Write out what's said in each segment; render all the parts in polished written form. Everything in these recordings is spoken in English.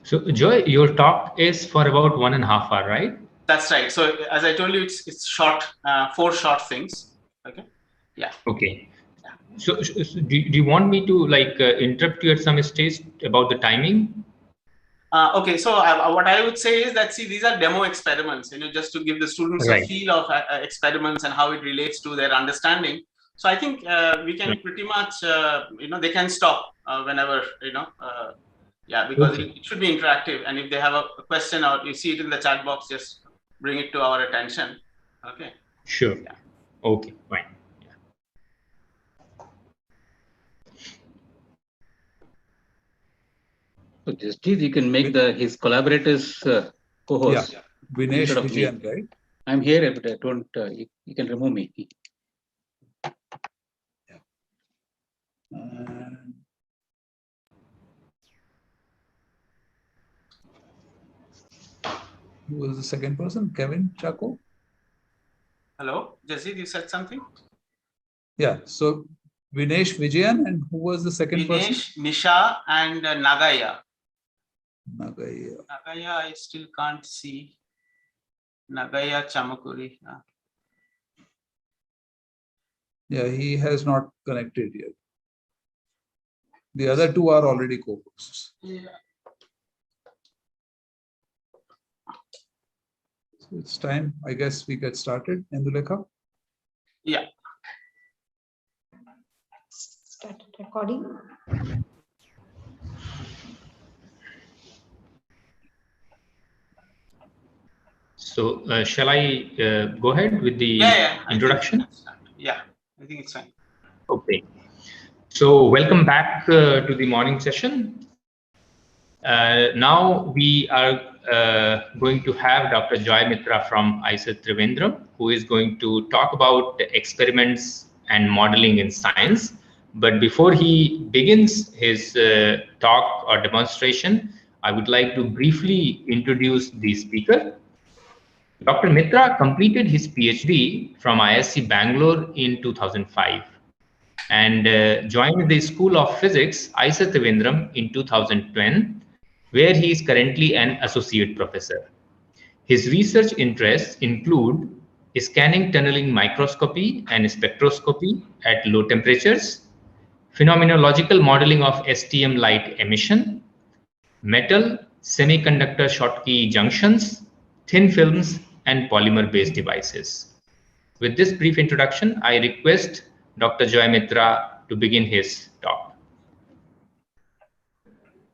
So Joy, your talk is for about 1.5 hours, right? That's right. So as I told you, it's short, 4 short things. Okay. Yeah. Okay. So do you want me to like interrupt you at some stage about the timing? Okay, so what I would say is that, see, these are demo experiments, just to give the students a Right. feel of experiments and how it relates to their understanding. So I think we can pretty much, they can stop whenever, yeah, because Okay. it should be interactive. And if they have a question or you see it in the chat box, just bring it to our attention. Okay. Sure. Yeah. Okay, fine. So Justice, you can make his collaborators co-host. Yeah, Vinesh Vijayan, right? I'm here, but I don't. You can remove me. Yeah. Who was the second person? Kevin Chaco? Hello, Jasid, you said something? Yeah, so Vinesh Vijayan, and who was the second person? Vinesh, Nisha, and Nagaya. Nagaya. Nagaya, I still can't see. Nagaya Chamakuri. Yeah, he has not connected yet. The other two are already co-hosts. Yeah. So it's time, I guess we get started. Indulekha? Yeah. Started recording. So shall I go ahead with the introduction? I think it's fine. Okay. So welcome back to the morning session. Now we are going to have Dr. Joy Mitra from IISER Trivandrum, who is going to talk about experiments and modeling in science. But before he begins his talk or demonstration, I would like to briefly introduce the speaker. Dr. Mitra completed his PhD from ISC Bangalore in 2005 and joined the School of Physics, IISER Trivandrum, in 2010, where he is currently an associate professor. His research interests include scanning tunneling microscopy and spectroscopy at low temperatures, phenomenological modeling of STM light emission, metal, semiconductor Schottky junctions, thin films, and polymer-based devices. With this brief introduction, I request Dr. Joy Mitra to begin his talk.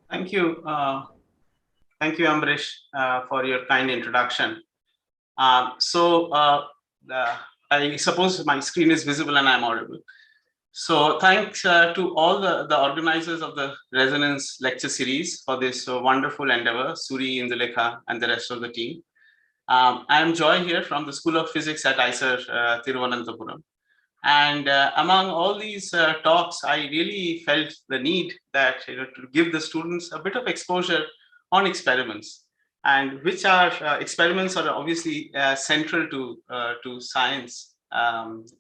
Thank you. Thank you, Ambrish, for your kind introduction. I suppose my screen is visible and I'm audible. So thanks to all the organizers of the Resonance lecture series for this wonderful endeavor, Suri, Indulekha, and the rest of the team. I am Joy here from the School of Physics at IISER Thiruvananthapuram. And among all these talks, I really felt the need that to give the students a bit of exposure on experiments, and which are experiments are obviously central to science,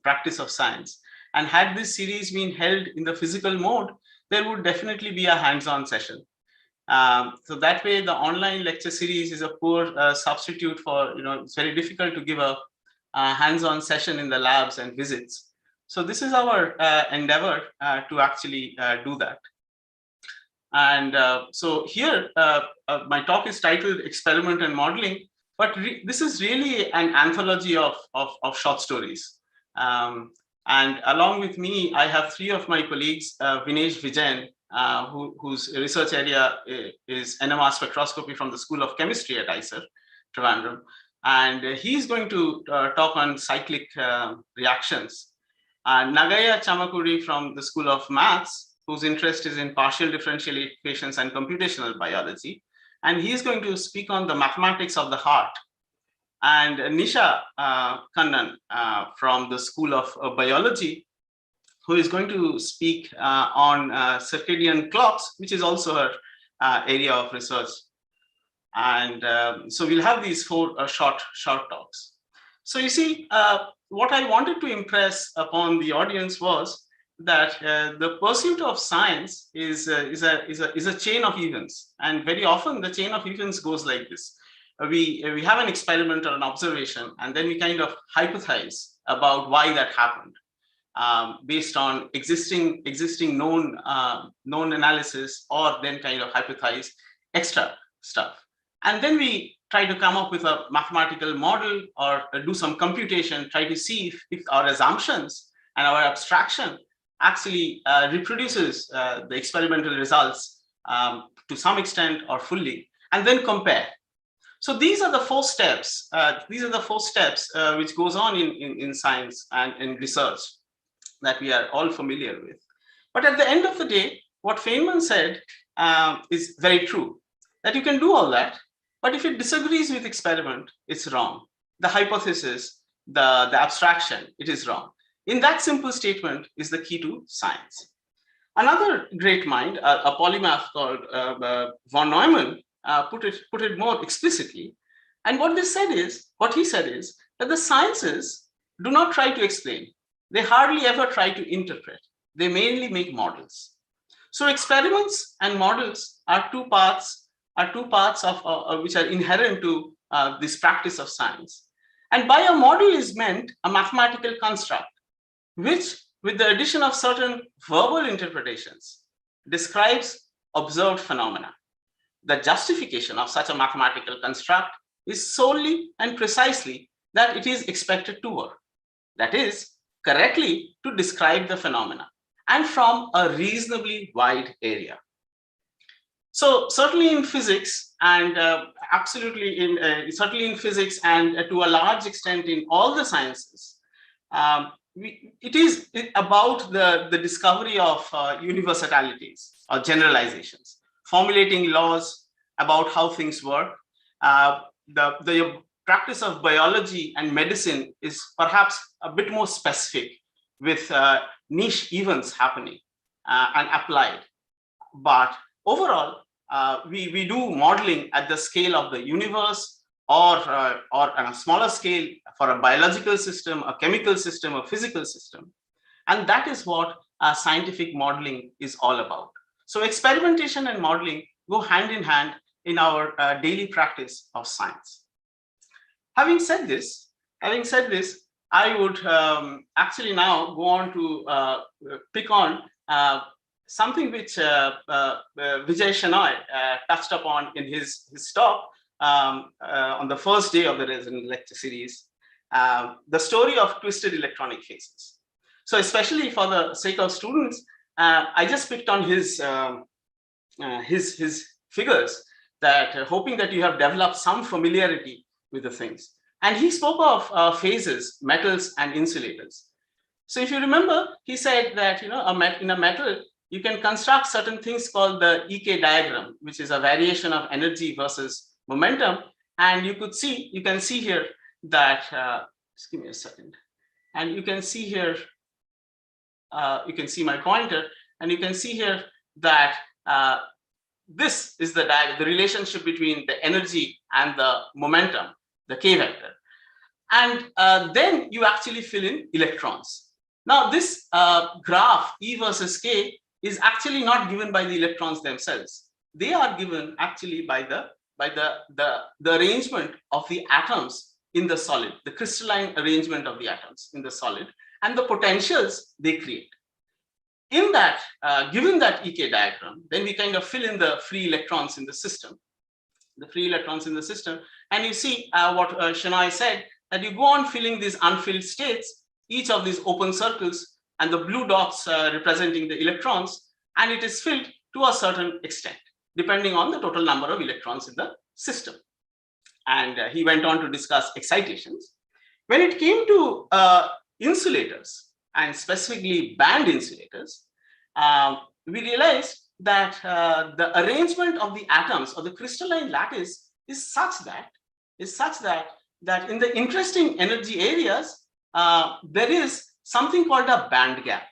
practice of science. And had this series been held in the physical mode, there would definitely be a hands-on session. So that way, the online lecture series is a poor substitute for, it's very difficult to give a hands-on session in the labs and visits. So this is our endeavor to actually do that. And so here, my talk is titled Experiment and Modeling, but this is really an anthology of short stories. And along with me, I have 3 of my colleagues, Vinesh Vijayan, whose research area is NMR spectroscopy from the School of Chemistry at IISER Trivandrum. And he's going to talk on cyclic reactions. Nagaya Chamakuri from the School of Maths, whose interest is in partial differential equations and computational biology. And he's going to speak on the mathematics of the heart. And Nisha Kannan from the School of Biology, who is going to speak on circadian clocks, which is also her area of research. And so we'll have these 4 short talks. So you see, what I wanted to impress upon the audience was the pursuit of science is a chain of events, and very often the chain of events goes like this. We have an experiment or an observation, and then we kind of hypothesize about why that happened, based on existing known analysis, or then kind of hypothesize extra stuff, and then we try to come up with a mathematical model or do some computation, try to see if our assumptions and our abstraction actually reproduces the experimental results to some extent or fully, and then compare. So these are the 4 steps. Which goes on in science and in research that we are all familiar with. But at the end of the day, what Feynman said is very true, that you can do all that, but if it disagrees with experiment, it's wrong. The hypothesis, the abstraction, it is wrong. In that simple statement is the key to science. Another great mind, a polymath called von Neumann, put it more explicitly. And what he said is that the sciences do not try to explain. They hardly ever try to interpret. They mainly make models. So experiments and models are two parts of which are inherent to this practice of science. And by a model is meant a mathematical construct, which, with the addition of certain verbal interpretations, describes observed phenomena. The justification of such a mathematical construct is solely and precisely that it is expected to work. That is, correctly to describe the phenomena, and from a reasonably wide area. So certainly in physics, and certainly in physics, and to a large extent in all the sciences, it is about the discovery of universalities or generalizations, formulating laws about how things work. The practice of biology and medicine is perhaps a bit more specific, with niche events happening and applied. But overall, we do modeling at the scale of the universe, or on a smaller scale for a biological system, a chemical system, a physical system. And that is what scientific modeling is all about. So experimentation and modeling go hand in hand in our daily practice of science. Having said this, I would actually now go on to pick on something which Vijay Shenoy touched upon in his talk on the first day of the resonant lecture series, the story of twisted electronic phases. So especially for the sake of students, I just picked on his figures, that hoping that you have developed some familiarity with the things. And he spoke of phases, metals and insulators. So if you remember, he said that in a metal, you can construct certain things called the EK diagram, which is a variation of energy versus momentum. And you can see here that, just give me a second. And you can see here, you can see my pointer, and you can see here that this is the relationship between the energy and the momentum, the K vector. And then you actually fill in electrons. Now this graph, E versus K, is actually not given by the electrons themselves. They are given actually by the arrangement of the atoms in the solid, the crystalline arrangement of the atoms in the solid, and the potentials they create. In that, given that EK diagram, then we kind of fill in the free electrons in the system, and you see what Shenoy said, that you go on filling these unfilled states, each of these open circles, and the blue dots representing the electrons, and it is filled to a certain extent, depending on the total number of electrons in the system. And he went on to discuss excitations. When it came to insulators, and specifically band insulators, we realized that the arrangement of the atoms or the crystalline lattice is such that in the interesting energy areas, there is something called a band gap.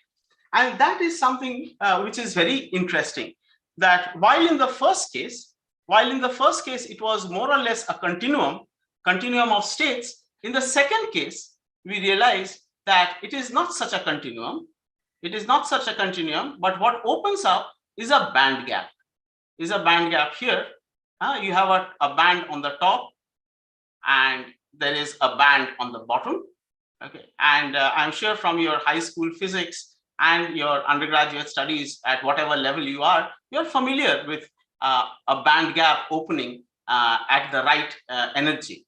And that is something which is very interesting, that while in the first case, it was more or less a continuum of states, in the second case, we realized that it is not such a continuum. It is not such a continuum, but what opens up is a band gap. Is a band gap here. You have a band on the top, and there is a band on the bottom. Okay, and I'm sure from your high school physics and your undergraduate studies at whatever level you're familiar with a band gap opening at the right energy.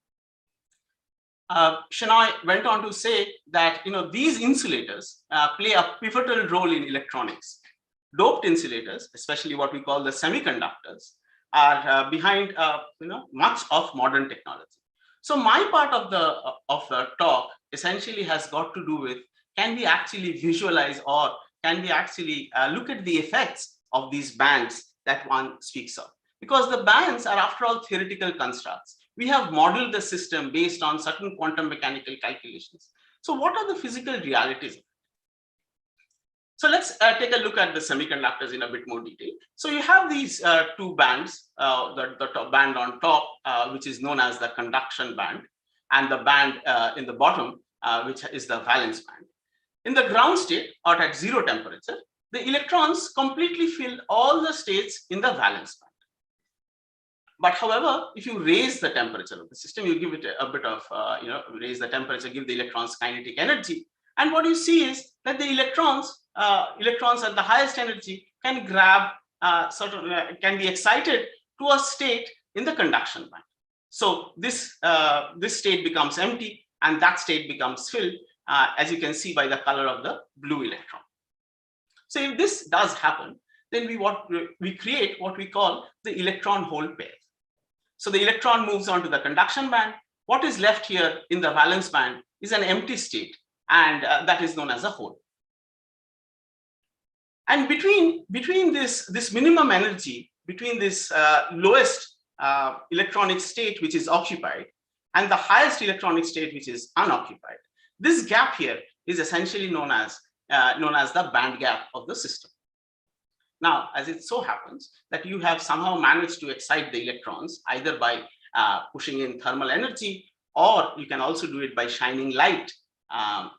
Shenoy went on to say that these insulators play a pivotal role in electronics. Doped insulators, especially what we call the semiconductors, are behind much of modern technology. So my part of the talk essentially has got to do with, can we actually visualize, or can we actually look at the effects of these bands that one speaks of? Because the bands are, after all, theoretical constructs. We have modeled the system based on certain quantum mechanical calculations. So what are the physical realities? So let's take a look at the semiconductors in a bit more detail. So you have these two bands, the top band on top, which is known as the conduction band, and the band in the bottom, which is the valence band. In the ground state, or at zero temperature, the electrons completely fill all the states in the valence band. But however, if you raise the temperature of the system, you give it a bit of, raise the temperature, give the electrons kinetic energy. And what you see is that the electrons at the highest energy can grab, can be excited to a state in the conduction band. So this state becomes empty, and that state becomes filled, as you can see by the color of the blue electron. So if this does happen, then we create what we call the electron-hole pair. So the electron moves on to the conduction band. What is left here in the valence band is an empty state, and that is known as a hole. And between this minimum energy, between this lowest electronic state which is occupied and the highest electronic state which is unoccupied, this gap here is essentially known as the band gap of the system. Now, as it so happens that you have somehow managed to excite the electrons either by pushing in thermal energy, or you can also do it by shining light.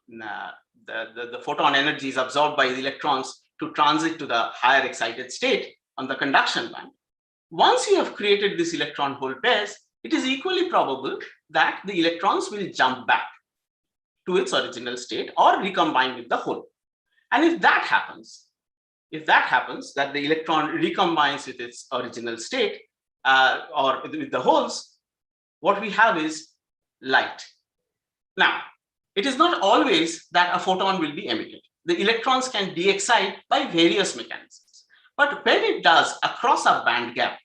The photon energy is absorbed by the electrons to transit to the higher excited state on the conduction band. Once you have created this electron-hole pairs, it is equally probable that the electrons will jump back to its original state or recombine with the hole. And if that happens, that the electron recombines with its original state or with the holes, what we have is light. Now, it is not always that a photon will be emitted. The electrons can de-excite by various mechanisms. But when it does across a band gap,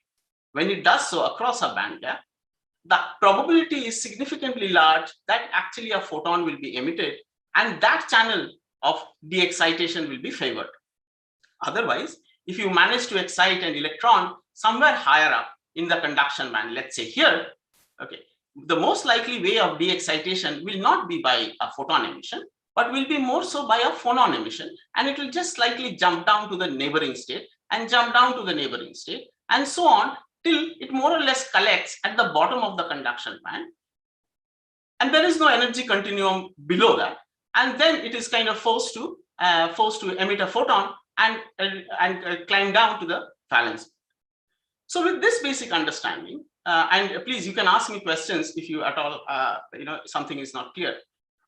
the probability is significantly large that actually a photon will be emitted, and that channel of de-excitation will be favored. Otherwise, if you manage to excite an electron somewhere higher up in the conduction band, let's say here, okay, the most likely way of de-excitation will not be by a photon emission, but will be more so by a phonon emission, and it will just slightly jump down to the neighboring state and jump down to the neighboring state, and so on till it more or less collects at the bottom of the conduction band. And there is no energy continuum below that, and then it is kind of forced to emit a photon and climb down to the valence. So with this basic understanding, and please, you can ask me questions if you at all, something is not clear.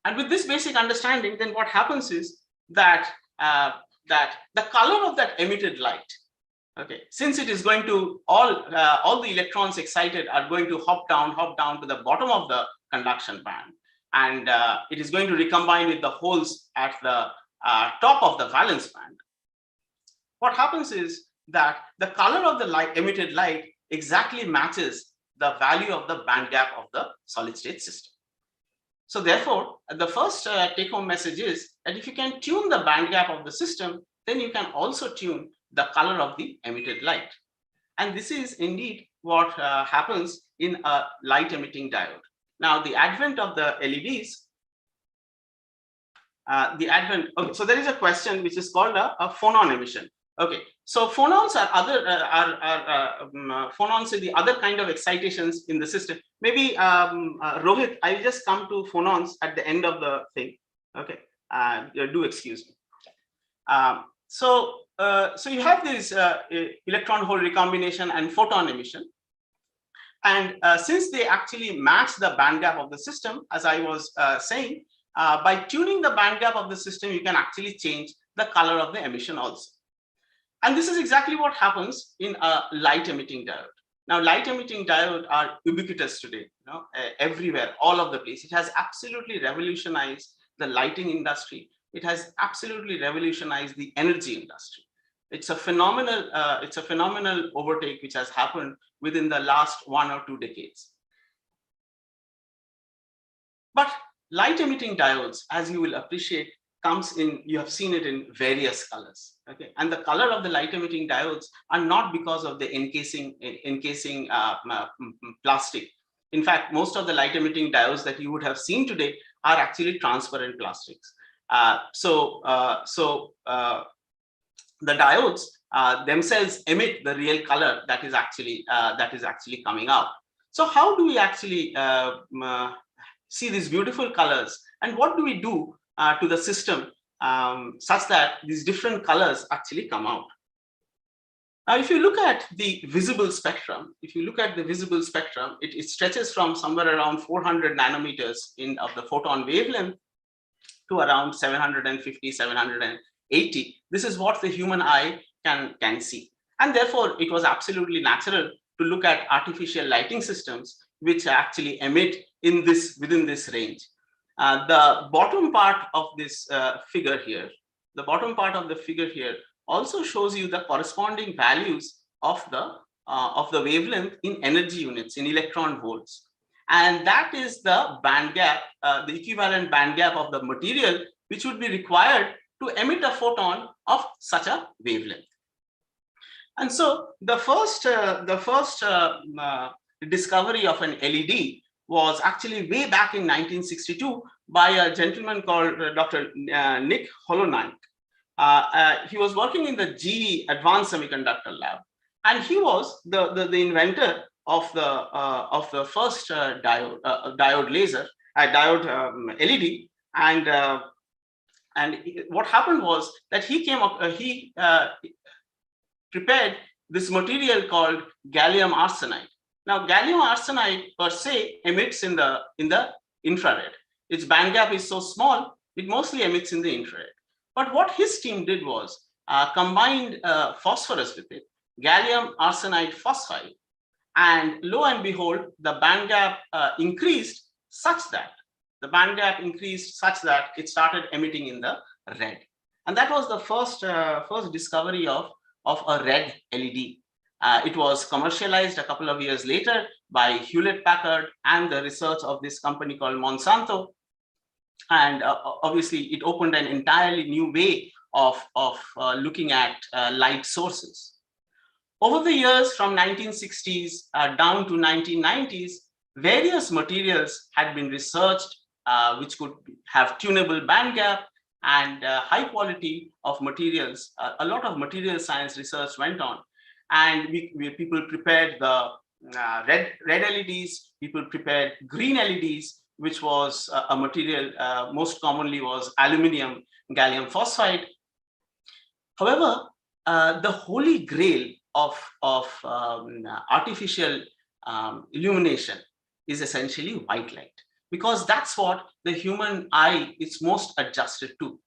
And with this basic understanding, then what happens is that the color of that emitted light, okay, since it is going to all the electrons excited are going to hop down to the bottom of the conduction band, and it is going to recombine with the holes at the top of the valence band. What happens is that the color of the emitted light exactly matches the value of the band gap of the solid state system. So therefore, the first take-home message is that if you can tune the band gap of the system, then you can also tune the color of the emitted light. And this is indeed what happens in a light emitting diode. Now, the advent of the LEDs, so there is a question which is called a phonon emission. Okay, so phonons are phonons are the other kind of excitations in the system. Maybe Rohit, I'll just come to phonons at the end of the thing. Okay, do excuse me. So you have this electron-hole recombination and photon emission. And since they actually match the band gap of the system, as I was saying, by tuning the band gap of the system, you can actually change the color of the emission also. And this is exactly what happens in a light emitting diode. Now, light emitting diodes are ubiquitous today, everywhere, all over the place. It has absolutely revolutionized the lighting industry. It has absolutely revolutionized the energy industry. It's a phenomenal overtake which has happened within the last 1 or 2 decades. But light emitting diodes, as you will appreciate, comes in, you have seen it in various colors. Okay, and the color of the light emitting diodes are not because of the encasing plastic. In fact, most of the light emitting diodes that you would have seen today are actually transparent plastics. The diodes themselves emit the real color that is actually coming out. So how do we actually see these beautiful colors, and what do we do to the system such that these different colors actually come out? Now, if you look at the visible spectrum, it stretches from somewhere around 400 nanometers of the photon wavelength to around 750, 780. This is what the human eye can see. And therefore, it was absolutely natural to look at artificial lighting systems which actually emit within this range. The bottom part of this figure here, also shows you the corresponding values of the wavelength in energy units, in electron volts. And that is the band gap, the equivalent band gap of the material which would be required to emit a photon of such a wavelength. And so the first discovery of an LED was actually way back in 1962 by a gentleman called Dr. Nick Holonaik. He was working in the GE Advanced Semiconductor Lab, and he was the inventor of the first diode laser, diode LED, and what happened was that he prepared this material called gallium arsenide. Now, gallium arsenide per se emits in the infrared. Its band gap is so small, it mostly emits in the infrared. But what his team did was combined phosphorus with it, gallium arsenide phosphide, and lo and behold, the band gap increased such that it started emitting in the red. And that was the first discovery of a red LED. It was commercialized a couple of years later by Hewlett-Packard and the research of this company called Monsanto. And obviously, it opened an entirely new way of looking at light sources. Over the years, from 1960s down to 1990s, various materials had been researched which could have tunable band gap and high quality of materials. A lot of material science research went on, and people prepared the red LEDs, people prepared green LEDs, which was a material most commonly was aluminum gallium phosphide. However, the holy grail of artificial illumination is essentially white light, because that's what the human eye is most adjusted to.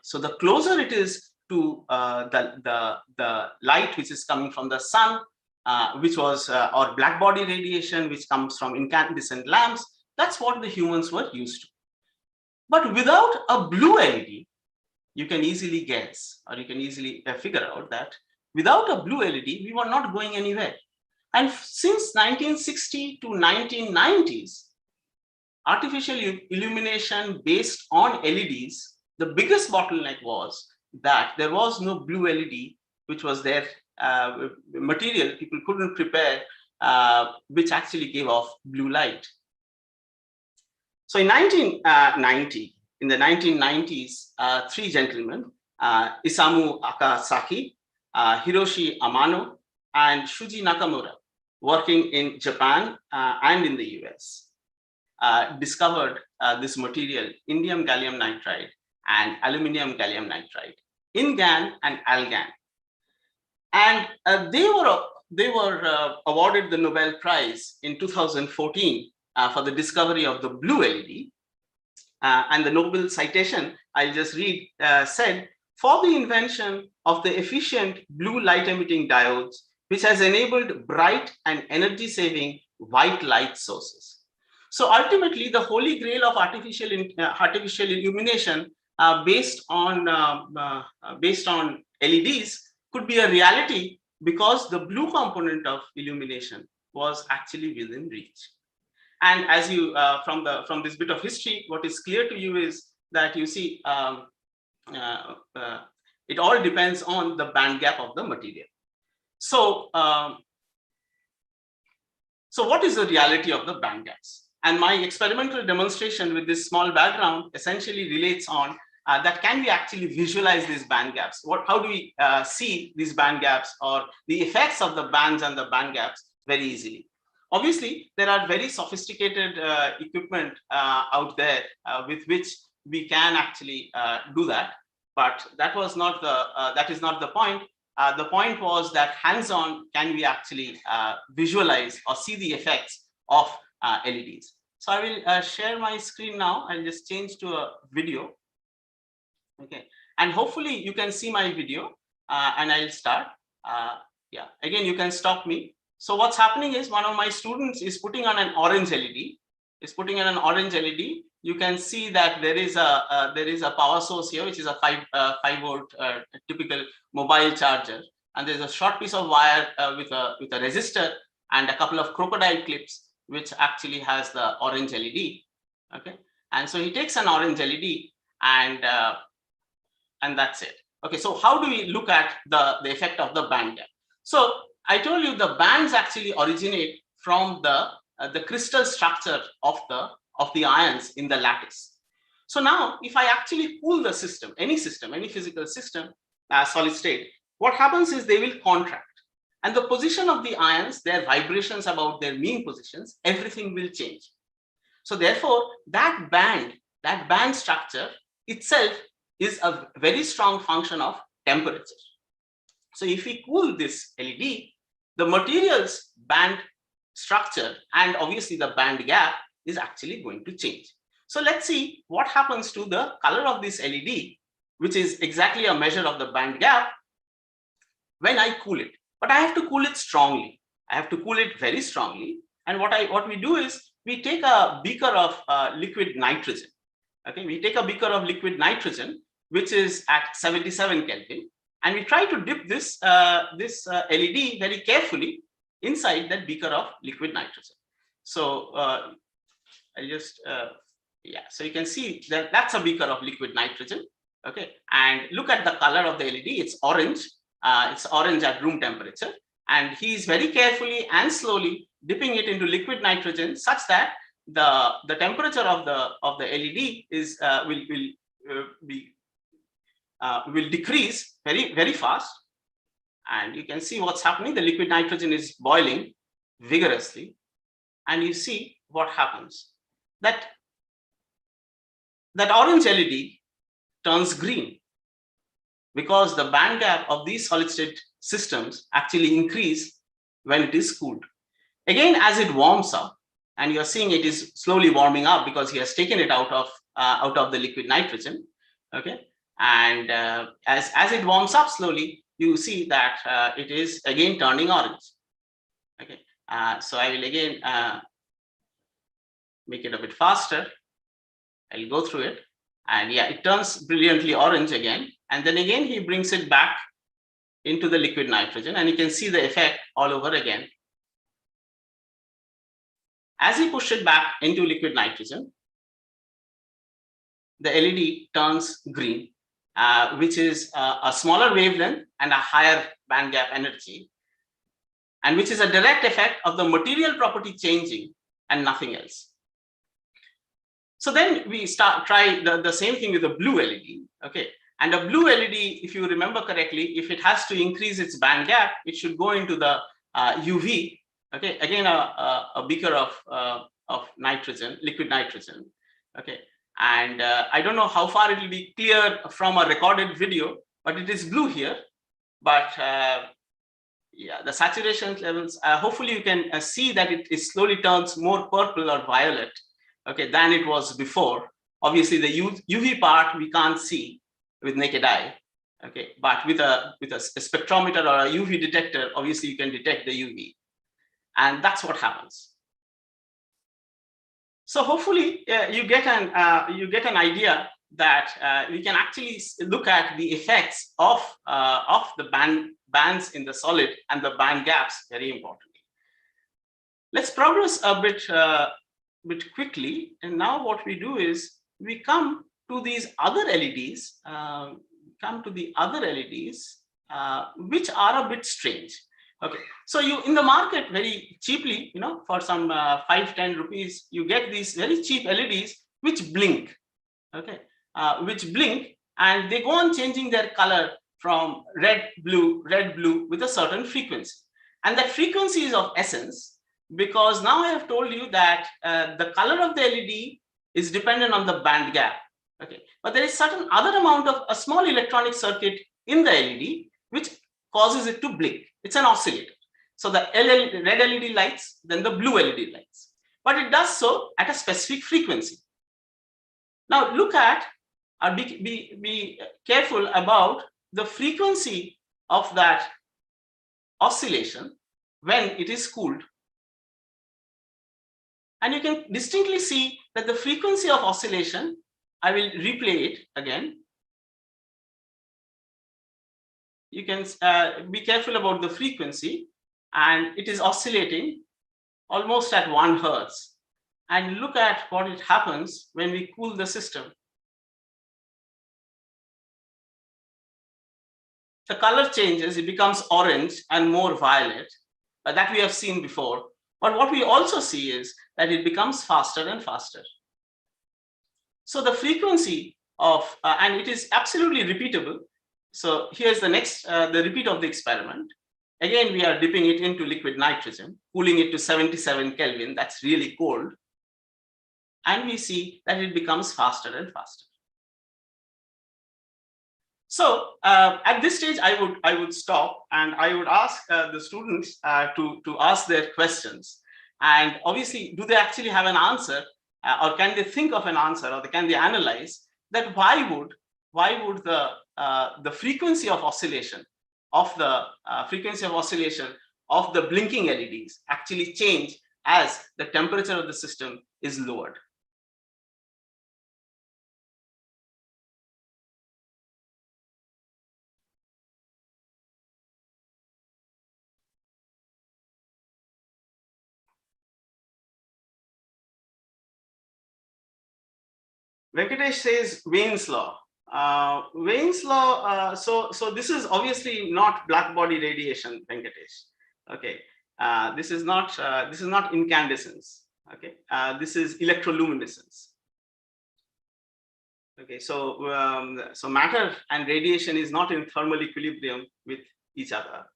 So the closer it is to the light which is coming from the sun, which was or black body radiation, which comes from incandescent lamps, that's what the humans were used to. But without a blue LED, you can easily guess, or you can easily figure out that without a blue LED, we were not going anywhere. And since 1960 to 1990s, artificial illumination based on LEDs, the biggest bottleneck was that there was no blue LED, which was their material people couldn't prepare, which actually gave off blue light. So in 1990, in the 1990s, three gentlemen, Isamu Akasaki, Hiroshi Amano, and Shuji Nakamura, working in Japan and in the US, discovered this material, indium gallium nitride and aluminum gallium nitride. InGaN and AlGaN. And they were awarded the Nobel Prize in 2014 for the discovery of the blue LED. And the Nobel citation, I'll just read, said, for the invention of the efficient blue light emitting diodes, which has enabled bright and energy saving white light sources. So ultimately, the holy grail of artificial illumination based on LEDs could be a reality because the blue component of illumination was actually within reach. And as you from this bit of history, what is clear to you is that you see it all depends on the band gap of the material. So so what is the reality of the band gaps? And my experimental demonstration with this small background essentially relates on that can we actually visualize these band gaps? How do we see these band gaps or the effects of the bands and the band gaps very easily? Obviously, there are very sophisticated equipment out there with which we can actually do that, but that was not the that is not the point. The point was that hands-on, can we actually visualize or see the effects of LEDs? So I will share my screen now. I'll just change to a video. Okay, and hopefully you can see my video, and I'll start. Yeah, again, you can stop me. So what's happening is one of my students is putting on an orange LED. You can see that there is a power source here, which is a 5 volt typical mobile charger, and there's a short piece of wire with a resistor and a couple of crocodile clips, which actually has the orange LED. Okay, and so he takes an orange LED and that's it. Okay, so how do we look at the effect of the band gap? So I told you the bands actually originate from the crystal structure of the ions in the lattice. So now, if I actually cool the system, any physical system, solid state, what happens is they will contract, and the position of the ions, their vibrations about their mean positions, everything will change. So therefore, that band structure itself is a very strong function of temperature. So if we cool this LED, the material's band structure and obviously the band gap is actually going to change. So let's see what happens to the color of this LED, which is exactly a measure of the band gap, when I cool it. But I have to cool it strongly. I have to cool it very strongly. And what we do is we take a beaker of liquid nitrogen. Okay, we take a beaker of liquid nitrogen, which is at 77 Kelvin, and we try to dip this LED very carefully inside that beaker of liquid nitrogen. So I'll just yeah, so you can see that that's a beaker of liquid nitrogen. Okay, and look at the color of the LED. It's orange. It's orange at room temperature, and he's very carefully and slowly dipping it into liquid nitrogen such that the temperature of the LED is will decrease very fast. And you can see what's happening. The liquid nitrogen is boiling vigorously, and you see what happens. That orange LED turns green because the band gap of these solid state systems actually increase when it is cooled. Again, as it warms up, and you're seeing it is slowly warming up because he has taken it out of the liquid nitrogen. Okay, and as it warms up slowly, you see that it is again turning orange. Okay, so I will again make it a bit faster. I'll go through it, and yeah, it turns brilliantly orange again, and then again he brings it back into the liquid nitrogen, and you can see the effect all over again. As he pushed it back into liquid nitrogen, the LED turns green, which is a smaller wavelength and a higher band gap energy, and which is a direct effect of the material property changing and nothing else. So then we try the same thing with the blue LED. Okay, and a blue LED, if you remember correctly, if it has to increase its band gap, it should go into the UV. Okay, again a beaker of nitrogen, liquid nitrogen. Okay, and I don't know how far it will be clear from a recorded video, but it is blue here. But yeah, the saturation levels, hopefully you can see that it slowly turns more purple or violet, okay, than it was before. Obviously, the UV part we can't see with naked eye, okay, but with a spectrometer or a UV detector, obviously you can detect the UV, and that's what happens. So hopefully you get an idea that we can actually look at the effects of the bands in the solid and the band gaps very importantly. Let's progress a bit quickly, and now what we do is we come to these other LEDs, which are a bit strange. Okay, so you in the market very cheaply, you know, for some 5-10 rupees, you get these very cheap LEDs which blink, okay, which blink, and they go on changing their color from red, blue with a certain frequency. And that frequency is of essence, because now I have told you that the color of the LED is dependent on the band gap, okay, but there is certain other amount of a small electronic circuit in the LED which causes it to blink. It's an oscillator. So the red LED lights, then the blue LED lights, but it does so at a specific frequency. Now look at, or be careful about the frequency of that oscillation when it is cooled. And you can distinctly see that the frequency of oscillation, I will replay it again. You can be careful about the frequency, and it is oscillating almost at 1 Hertz. And look at what it happens when we cool the system. The color changes, it becomes orange and more violet, that we have seen before. But what we also see is that it becomes faster and faster. So the frequency of, and it is absolutely repeatable. So here's the next, the repeat of the experiment. Again, we are dipping it into liquid nitrogen, cooling it to 77 Kelvin, that's really cold. And we see that it becomes faster and faster. So at this stage, I would stop, and I would ask the students to ask their questions. And obviously, do they actually have an answer, or can they think of an answer, or can they analyze that why would the frequency of oscillation of the blinking LEDs actually change as the temperature of the system is lowered? Venkatesh says Wayne's law. Wayne's law. So this is obviously not black body radiation, Venkatesh. Okay, this is not incandescence. Okay, this is electroluminescence. Okay, so so matter and radiation is not in thermal equilibrium with each other.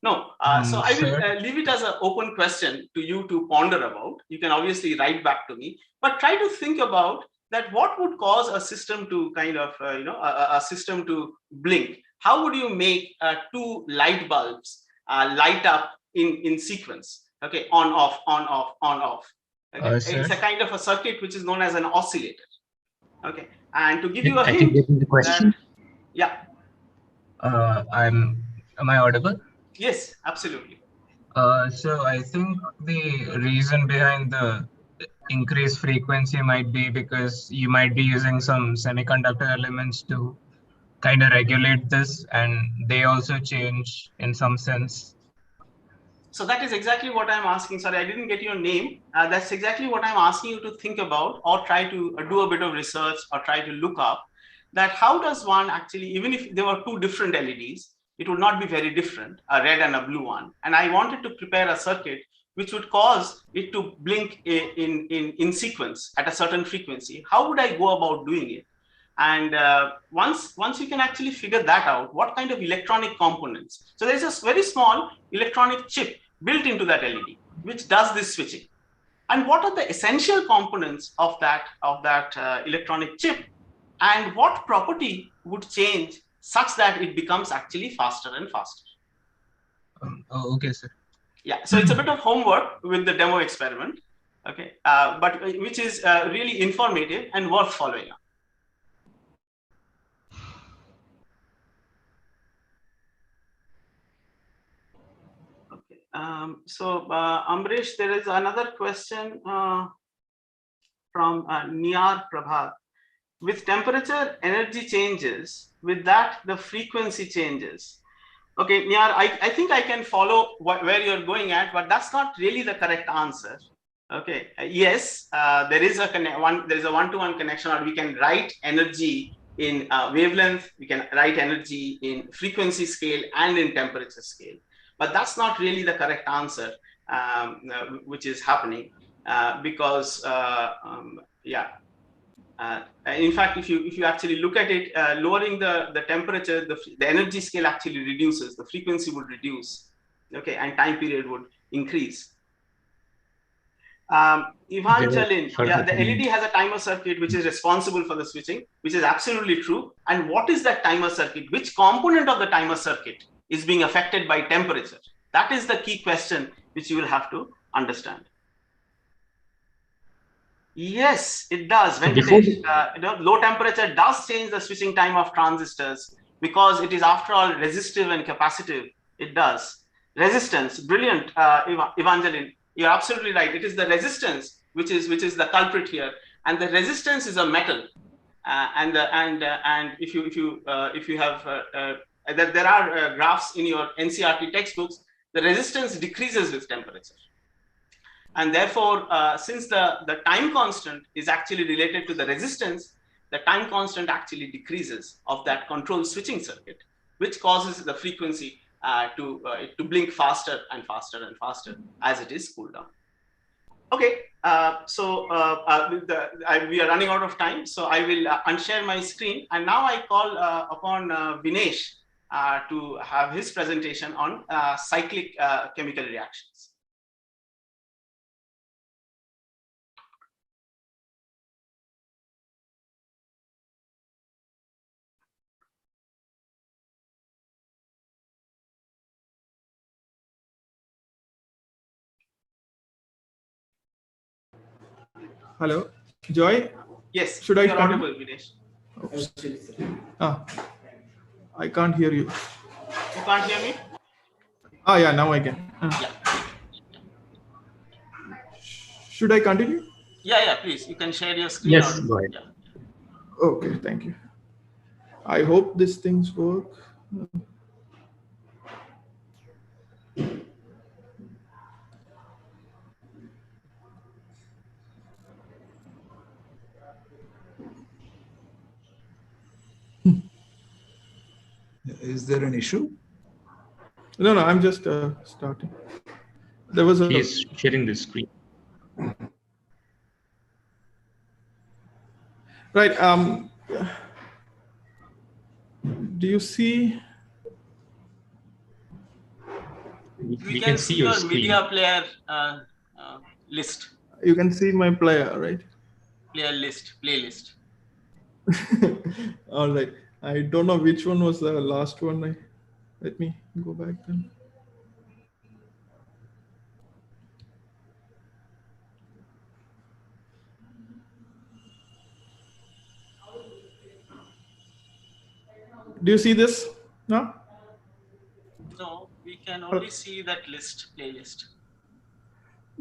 No, so I will leave it as an open question to you to ponder about. You can obviously write back to me, but try to think about that. What would cause a system to kind of, a system to blink? How would you make 2 light bulbs light up in sequence? Okay, on, off, on, off, on, off. Okay? It's a kind of a circuit which is known as an oscillator. Okay, and to give you a hint, I can give you the question. Yeah. Am I audible? Yes, absolutely. So I think the reason behind the increased frequency might be because you might be using some semiconductor elements to kind of regulate this, and they also change in some sense. So that is exactly what I'm asking. Sorry, I didn't get your name. That's exactly what I'm asking you to think about, or try to do a bit of research, or try to look up that how does one actually, even if there were 2 different LEDs, it would not be very different, a red and a blue one. And I wanted to prepare a circuit which would cause it to blink in sequence at a certain frequency. How would I go about doing it? And once you can actually figure that out, what kind of electronic components? So there's a very small electronic chip built into that LED, which does this switching. And what are the essential components of that electronic chip? and what property would change such that it becomes actually faster and faster? Oh, okay, sir. Yeah, so it's a bit of homework with the demo experiment, okay, but which is really informative and worth following up. Okay, so Amrish, there is another question from Niyar Prabhat. With temperature, energy changes. With that, the frequency changes. Okay, Niyar, I think I can follow where you're going at, but that's not really the correct answer. Okay, yes, there is a one-to-one connection, or we can write energy in wavelength, we can write energy in frequency scale and in temperature scale, but that's not really the correct answer, which is happening because in fact, if you actually look at it, lowering the temperature, the energy scale actually reduces, the frequency would reduce, okay, and time period would increase. Evangeline, yeah, the LED has a timer circuit which is responsible for the switching, which is absolutely true. And what is that timer circuit? Which component of the timer circuit is being affected by temperature? That is the key question which you will have to understand. Yes, it does. Venkatesh, low temperature does change the switching time of transistors because it is, after all, resistive and capacitive. It does. Resistance, brilliant, Evangeline. You're absolutely right. It is the resistance which is the culprit here, and the resistance is a metal. And if you have there are graphs in your NCERT textbooks. The resistance decreases with temperature. And therefore, since the time constant is actually related to the resistance, the time constant actually decreases of that control switching circuit, which causes the frequency to blink faster and faster and faster as it is cooled down. Okay, we are running out of time, so I will unshare my screen. And now I call upon Vinesh to have his presentation on cyclic chemical reactions. Hello, Joy? Yes, should I you're audible, Vinesh. I can't hear you. You can't hear me? Yeah, now I can. Yeah. Should I continue? Yeah, please. You can share your screen. Yes, go ahead. Yeah. Okay, thank you. I hope these things work. Is there an issue? No, I'm just starting. There was a. He's sharing the screen. Right. Do you see? We can see your media player list. You can see my player, right? Playlist. All right. I don't know which one was the last one. Let me go back then. Do you see this? No? No, we can only see that playlist.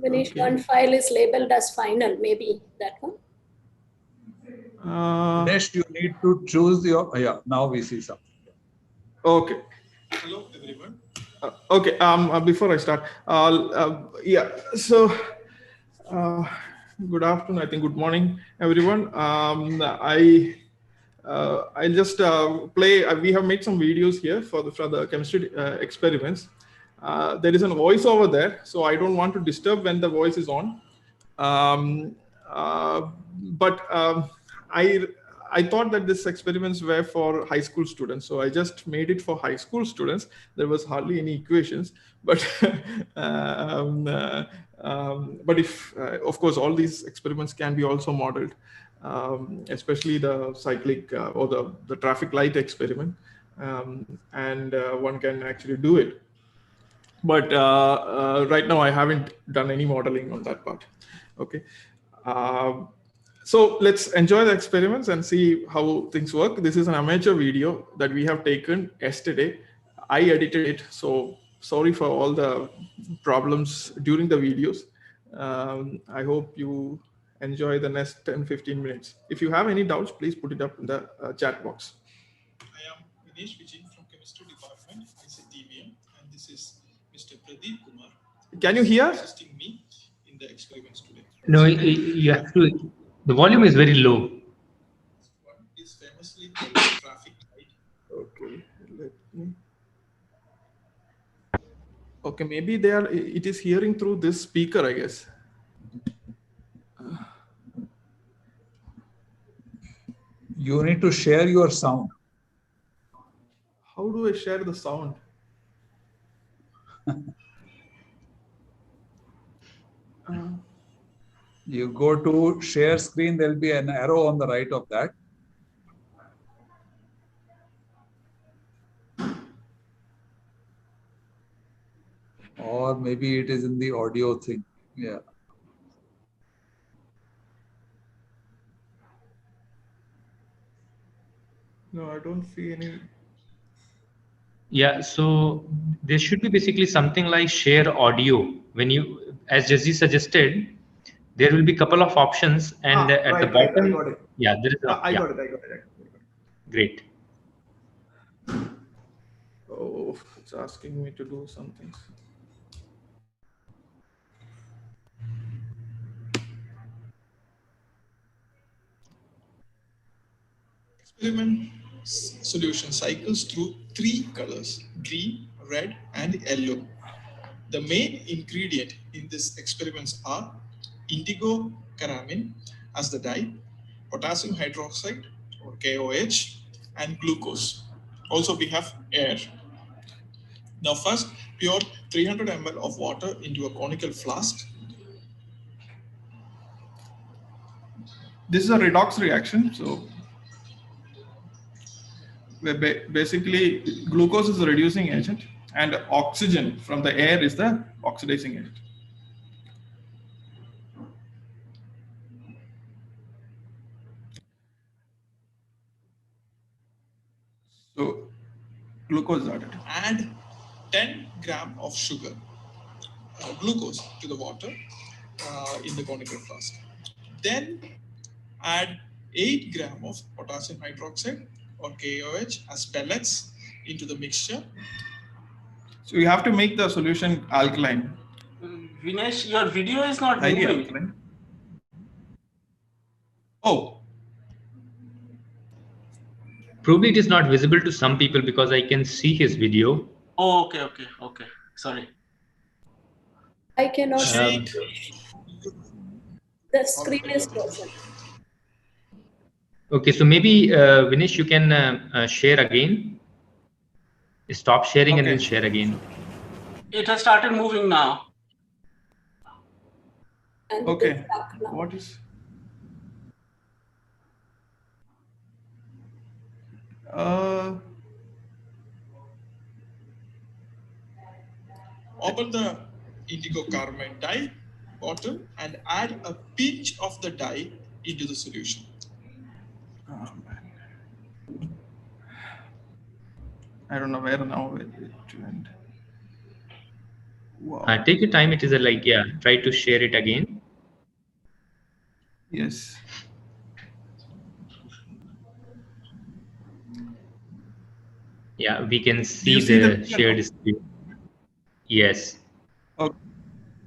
Vinesh, one file is labeled as final, maybe that one. Next, you need to choose your. Yeah, now we see something. Okay. Hello, everyone. Okay. Before I start, yeah. So, good afternoon. I think good morning, everyone. I'll just play. We have made some videos here for the chemistry experiments. There is a voice over there, so I don't want to disturb when the voice is on. I thought that these experiments were for high school students, so I just made it for high school students. There was hardly any equations, but if of course all these experiments can be also modeled. especially the cyclic or the traffic light experiment, and one can actually do it. But right now I haven't done any modeling on that part. Okay. So let's enjoy the experiments and see how things work. This is an amateur video that we have taken yesterday. I edited it, so sorry for all the problems during the videos. I hope you enjoy the next 10-15 minutes. If you have any doubts, please put it up in the chat box. I am Vinesh Vijay from Chemistry Department, ICTVM, and this is Mr. Pradeep Kumar. Can you hear? Assisting me in the experiments today. No, you have to. The volume is very low. One is famously called traffic light. Okay, let me. Okay, maybe it is hearing through this speaker, I guess. You need to share your sound. How do I share the sound? You go to share screen, there'll be an arrow on the right of that. Or maybe it is in the audio thing. Yeah. No, I don't see any. Yeah, so there should be basically something like share audio. When you, as Jazzy suggested, there will be a couple of options, and at the bottom, I got it. yeah, there is. I got it. Great. Oh, it's asking me to do something. Experiment solution cycles through 3 colors: green, red, and yellow. The main ingredient in these experiments are indigo caramine as the dye, potassium hydroxide or KOH, and glucose. Also we have air. Now first, pour 300 ml of water into a conical flask. This is a redox reaction. So basically glucose is the reducing agent and oxygen from the air is the oxidizing agent. So glucose is added. Add 10 gram of sugar, glucose to the water in the conical flask. Then add 8 gram of potassium hydroxide or KOH as pellets into the mixture. So you have to make the solution alkaline. Vinesh, your video is not Highly moving. alkaline. Oh. Probably it is not visible to some people because I can see his video. Oh, okay. Sorry. I cannot see. The screen is frozen. Okay, so maybe Vinesh, you can share again. Stop sharing and then share again. It has started moving now. And Okay. What is? Open the indigo caramine dye bottle and add a pinch of the dye into the solution. Oh, man. I don't know where now it went. Wow. Take your time. It is try to share it again. Yes. Yeah, we can see the shared screen. Yes. Okay.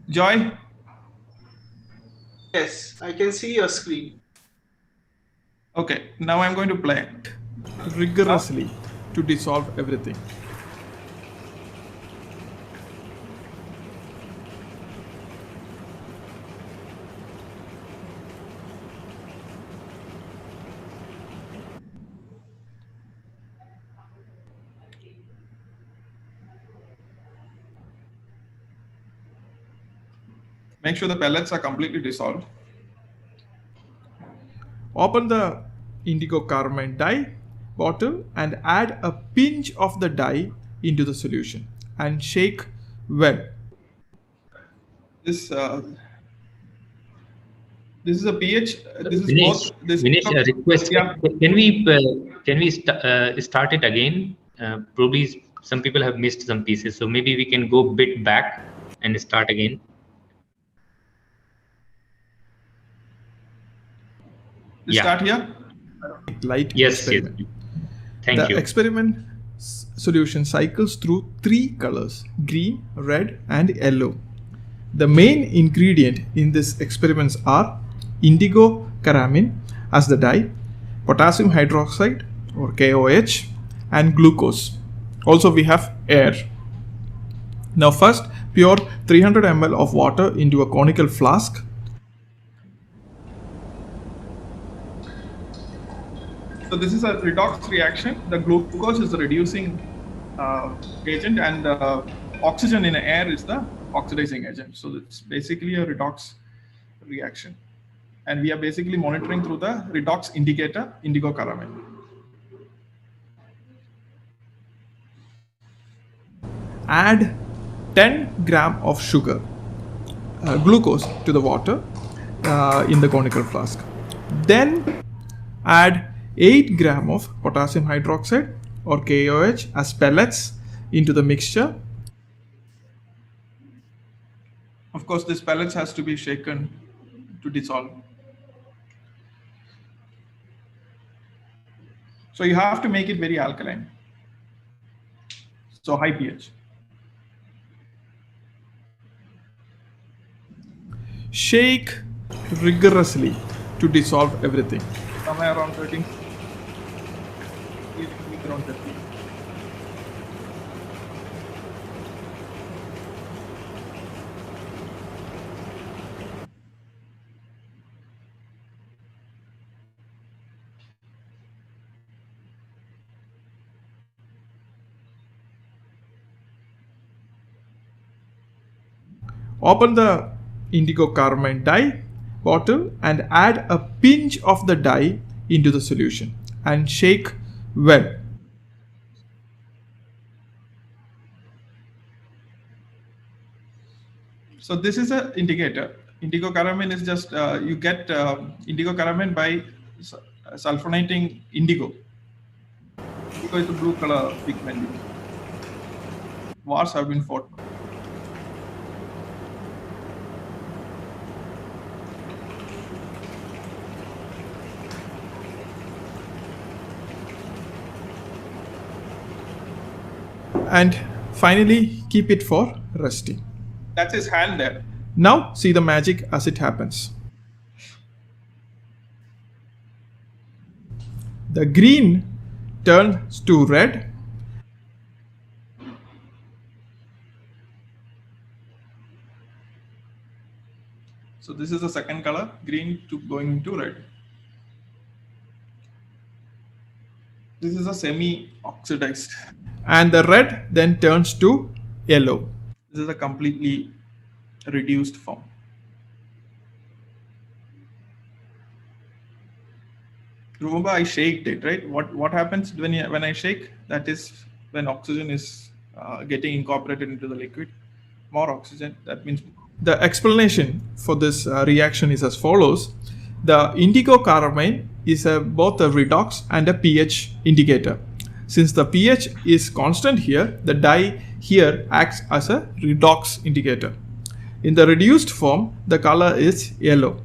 Joy? Yes, I can see your screen. Okay, now I'm going to blend rigorously to dissolve everything. Make sure the pellets are completely dissolved. Open the indigo carmine dye bottle and add a pinch of the dye into the solution and shake well. This is a pH. This is both. This Vinesh, a request. Yeah. Can we start it again? Probably some people have missed some pieces, so maybe we can go a bit back and start again. Start here. Light experiment. Yes. Thank you. The experiment solution cycles through 3 colors: green, red, and yellow. The main ingredient in this experiments are indigo caramine as the dye, potassium hydroxide or KOH, and glucose. Also we have air. Now first pour 300 ml of water into a conical flask. So this is a redox reaction. The glucose is the reducing agent, and the oxygen in the air is the oxidizing agent. So it's basically a redox reaction. And we are basically monitoring through the redox indicator, indigo caramine. Add 10 gram of sugar, glucose to the water in the conical flask. Then add 8 gram of potassium hydroxide or KOH as pellets into the mixture. Of course, this pellets has to be shaken to dissolve. So you have to make it very alkaline. So high pH. Shake rigorously to dissolve everything. Somewhere around 13. Around 30. Open the indigo carmine dye bottle and add a pinch of the dye into the solution and shake well. So this is an indicator. Indigo caramine is just, you get indigo caramine by sulfonating indigo. Indigo is a blue color pigment. Wars have been fought. And finally keep it for resting. That's his hand there. Now see the magic as it happens. The green turns to red. So this is the second color, green to going to red. This is a semi-oxidized. And the red then turns to yellow. This is a completely reduced form. Remember, I shaked it, right? What happens when I shake? That is when oxygen is getting incorporated into the liquid. More oxygen, that means. The explanation for this reaction is as follows. The indigo caramine is both a redox and a pH indicator. Since the pH is constant here, the dye here acts as a redox indicator. In the reduced form, the color is yellow.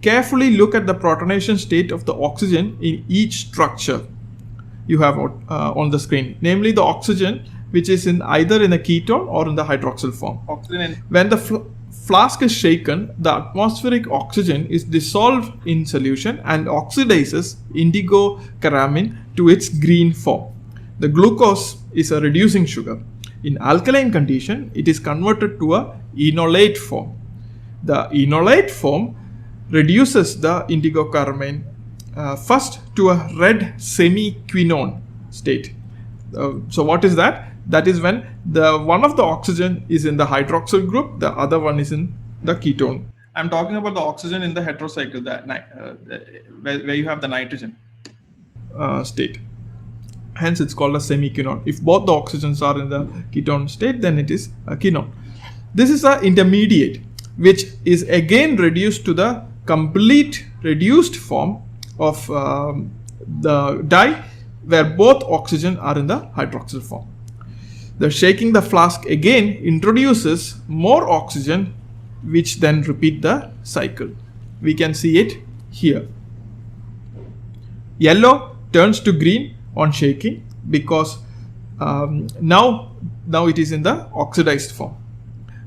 Carefully look at the protonation state of the oxygen in each structure you have on the screen, namely the oxygen which is either in a ketone or in the hydroxyl form. When the flask is shaken, the atmospheric oxygen is dissolved in solution and oxidizes indigo caramine to its green form. The glucose is a reducing sugar. In alkaline condition, it is converted to a enolate form. The enolate form reduces the indigo caramine first to a red semi-quinone state. So what is that? That is when one of the oxygen is in the hydroxyl group, the other one is in the ketone. I'm talking about the oxygen in the heterocycle, where you have the nitrogen state. Hence, it's called a semi-quinone. If both the oxygens are in the ketone state, then it is a quinone. This is an intermediate, which is again reduced to the complete reduced form of the dye, where both oxygen are in the hydroxyl form. The shaking the flask again introduces more oxygen, which then repeat the cycle. We can see it here. Yellow turns to green on shaking because now it is in the oxidized form.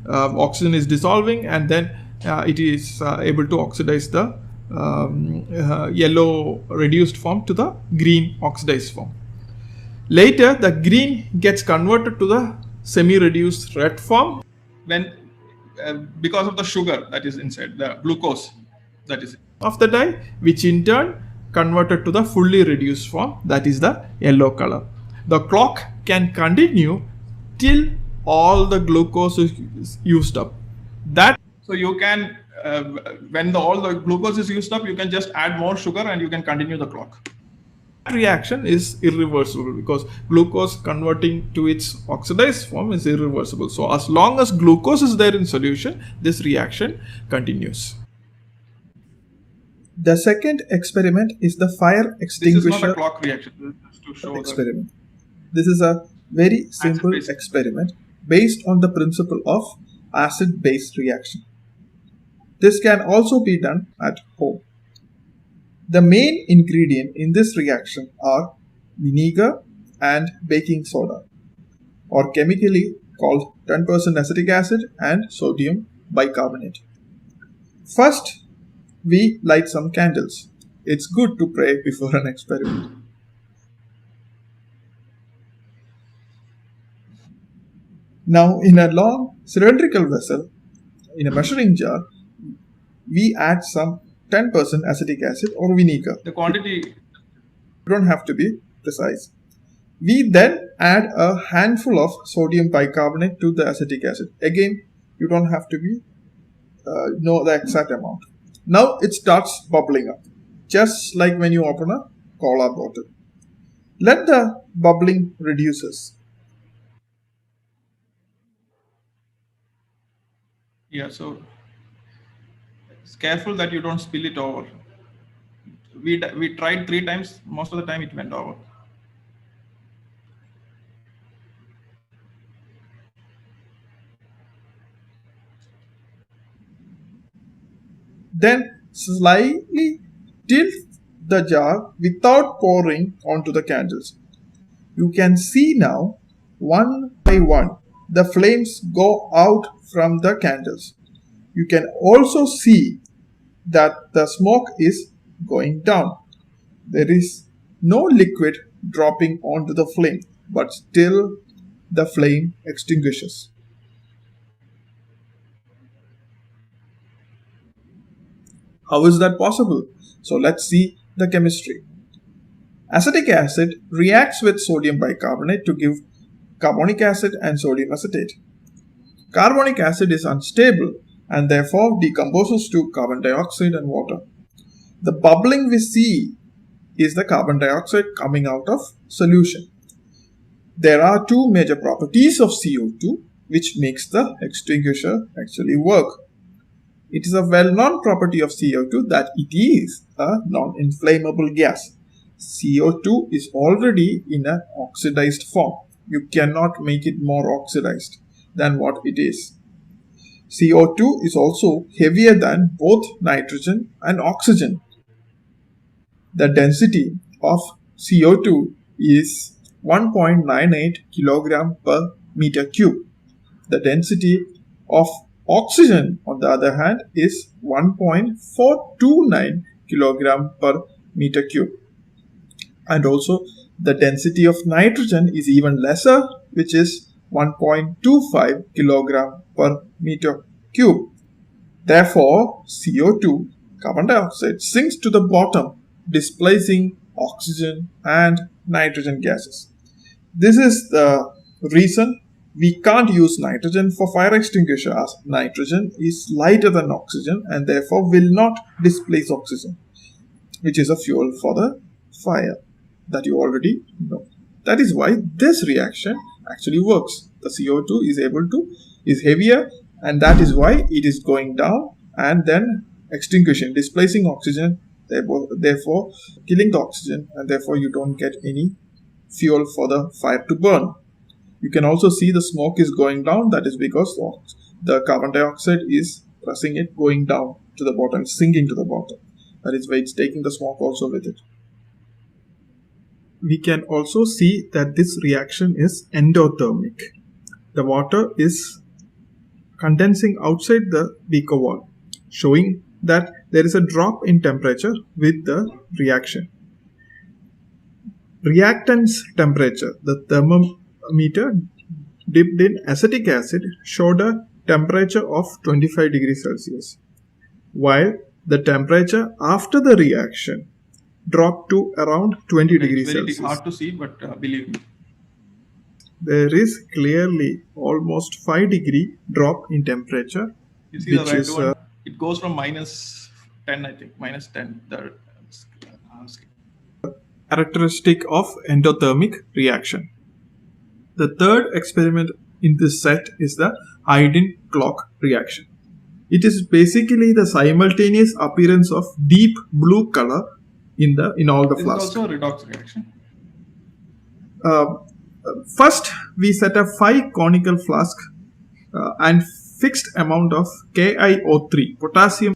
Oxygen is dissolving, and then it is able to oxidize the yellow reduced form to the green oxidized form. Later, the green gets converted to the semi-reduced red form when because of the sugar that is inside, the glucose that is of the dye, which in turn converted to the fully reduced form, that is the yellow color. The clock can continue till all the glucose is used up. So you can, when all the glucose is used up, you can just add more sugar and you can continue the clock. That reaction is irreversible because glucose converting to its oxidized form is irreversible. So as long as glucose is there in solution, this reaction continues. The second experiment is the fire extinguisher. This is not a clock reaction. This is to show experiment. This is a very simple experiment based on the principle of acid-base reaction. This can also be done at home. The main ingredient in this reaction are vinegar and baking soda, or chemically called 10% acetic acid and sodium bicarbonate. First, we light some candles. It's good to pray before an experiment. Now, in a long cylindrical vessel, in a measuring jar, we add some 10% acetic acid or vinegar. The quantity don't have to be precise. We then add a handful of sodium bicarbonate to the acetic acid. Again, you don't have to be know the exact amount. Now it starts bubbling up, just like when you open a cola bottle. Let the bubbling reduces. Yeah, so it's careful that you don't spill it over. We tried 3 times. Most of the time it went over. Then slightly tilt the jar without pouring onto the candles. You can see now, one by one, the flames go out from the candles. You can also see that the smoke is going down. There is no liquid dropping onto the flame, but still the flame extinguishes. How is that possible? So let's see the chemistry. Acetic acid reacts with sodium bicarbonate to give carbonic acid and sodium acetate. Carbonic acid is unstable and therefore decomposes to carbon dioxide and water. The bubbling we see is the carbon dioxide coming out of solution. There are 2 major properties of CO2 which makes the extinguisher actually work. It is a well-known property of CO2 that it is a non-inflammable gas. CO2 is already in an oxidized form. You cannot make it more oxidized than what it is. CO2 is also heavier than both nitrogen and oxygen. The density of CO2 is 1.98 kg per meter cube. The density of oxygen, on the other hand, is 1.429 kg per meter cube. And also the density of nitrogen is even lesser, which is 1.25 kg per meter cube. Therefore, CO2, carbon dioxide, sinks to the bottom, displacing oxygen and nitrogen gases. This is the reason We can't use nitrogen for fire extinguisher as nitrogen is lighter than oxygen and therefore will not displace oxygen, which is a fuel for the fire that you already know. That is why this reaction actually works. The CO2 is heavier, and that is why it is going down and then extinguishing, displacing oxygen, therefore killing the oxygen, and therefore you don't get any fuel for the fire to burn. You can also see the smoke is going down. That is because the carbon dioxide is pressing it, going down to the bottom, sinking to the bottom. That is why it's taking the smoke also with it. We can also see that this reaction is endothermic. The water is condensing outside the beaker wall, showing that there is a drop in temperature with the reaction. Reactance temperature, the thermometer dipped in acetic acid showed a temperature of 25 degrees Celsius, while the temperature after the reaction dropped to around 20 degrees Celsius. It's very hard to see, but believe me. There is clearly almost 5 degree drop in temperature. You see the red one? It goes from minus 10, I think, minus 10. Characteristic of endothermic reaction. The third experiment in this set is the iodine clock reaction. It is basically the simultaneous appearance of deep blue color in all the flasks. It's also a redox reaction. First, we set a 5 conical flask and fixed amount of KiO3, potassium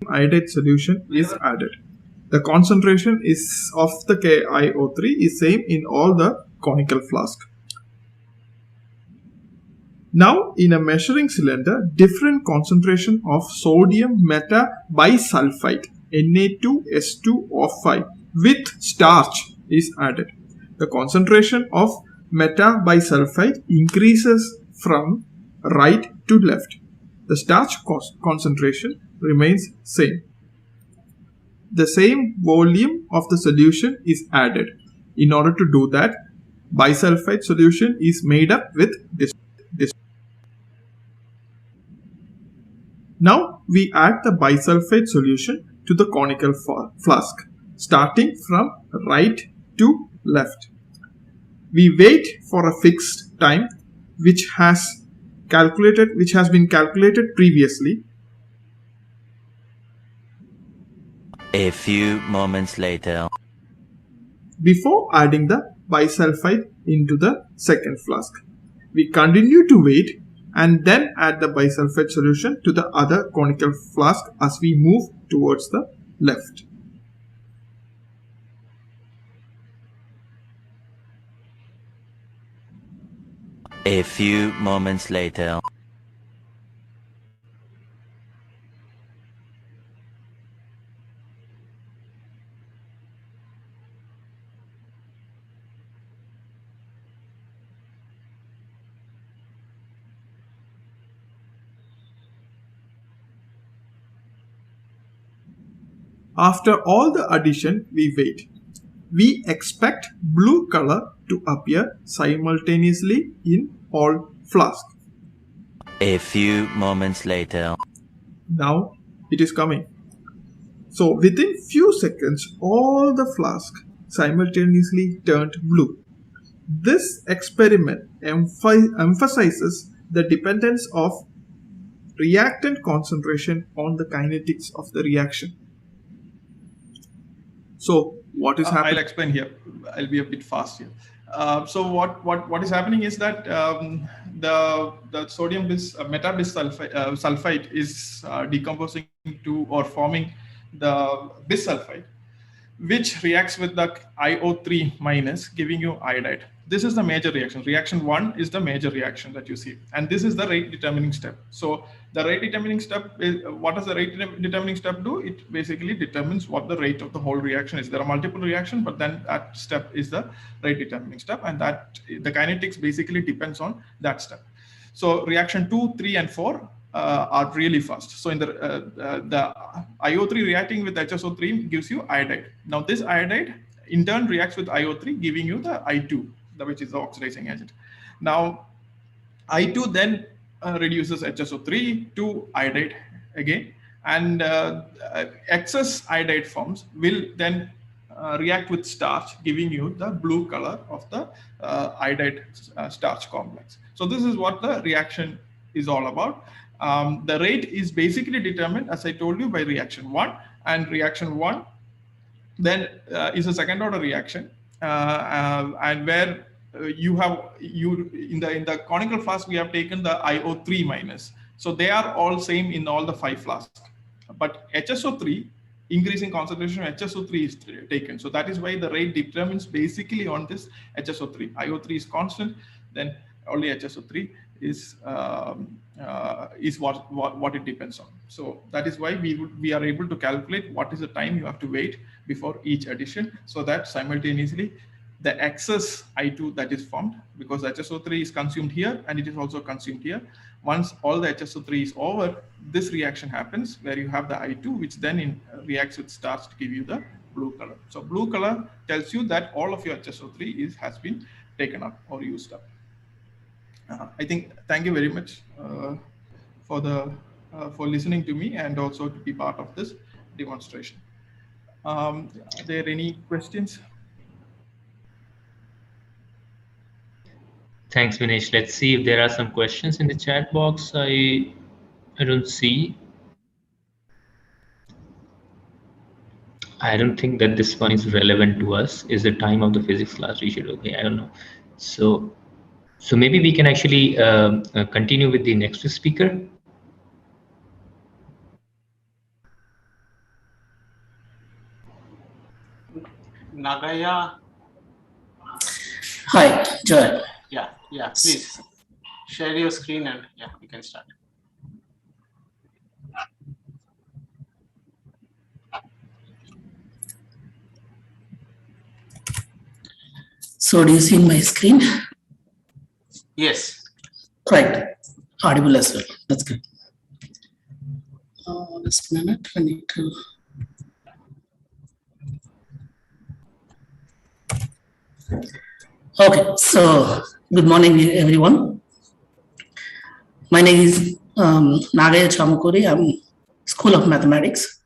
iodide solution is added. The concentration of the KiO3 is same in all the conical flasks. Now, in a measuring cylinder, different concentration of sodium metabisulfite Na2S2O5 with starch is added. The concentration of metabisulfite increases from right to left. The starch concentration remains same. The same volume of the solution is added. In order to do that, bisulfite solution is made up with this. Now we add the bisulfite solution to the conical flask, starting from right to left. We wait for a fixed time which has been calculated previously. A few moments later. Before adding the bisulfite into the second flask. We continue to wait and then add the bisulfite solution to the other conical flask as we move towards the left. A few moments later. After all the addition, we wait. We expect blue color to appear simultaneously in all flasks. A few moments later. Now it is coming. So within few seconds, all the flasks simultaneously turned blue. This experiment emphasizes the dependence of reactant concentration on the kinetics of the reaction. So what is happening? I'll explain here. I'll be a bit fast here. So what is happening is that the sodium metabisulfite is decomposing to or forming the bisulfite, which reacts with the IO3 minus, giving you iodide. This is the major reaction. Reaction 1 is the major reaction that you see. And this is the rate determining step. So the rate determining step is, what does the rate determining step do? It basically determines what the rate of the whole reaction is. There are multiple reactions, but then that step is the rate determining step, and that the kinetics basically depends on that step. So reaction 2, 3, and 4 are really fast. So in the IO3 reacting with HSO3 gives you iodide. Now this iodide in turn reacts with IO3, giving you the I2, which is the oxidizing agent. Now, I2 then reduces HSO3 to iodide again, and excess iodide forms will then react with starch, giving you the blue color of the iodide starch complex. So this is what the reaction is all about. The rate is basically determined, as I told you, by reaction 1, and reaction 1 then is a second order reaction, and where you in the conical flask we have taken the IO3 minus. So they are all same in all the 5 flasks, but HSO3, increasing concentration of HSO3 is taken. So that is why the rate determines basically on this HSO3. IO3 is constant, then only HSO3 is what it depends on. So that is why we are able to calculate what is the time you have to wait before each addition, so that simultaneously the excess I2 that is formed, because HSO3 is consumed here and it is also consumed here. Once all the HSO3 is over, this reaction happens where you have the I2, which then reacts with starch to give you the blue color. So blue color tells you that all of your HSO3 has been taken up or used up. I think, thank you very much for listening to me and also to be part of this demonstration. Are there any questions? Thanks, Vinesh. Let's see if there are some questions in the chat box. I don't see. I don't think that this one is relevant to us. Is the time of the physics class rescheduled? Okay, I don't know. So maybe we can actually continue with the next speaker. Nagaya. Hi, Joel. Yeah, please share your screen and yeah, we can start. So do you see my screen? Yes. Right. Audible as well. That's good. Just a minute. I need to. Okay. So good morning, everyone. My name is Nagaya Chamakuri. I'm School of Mathematics,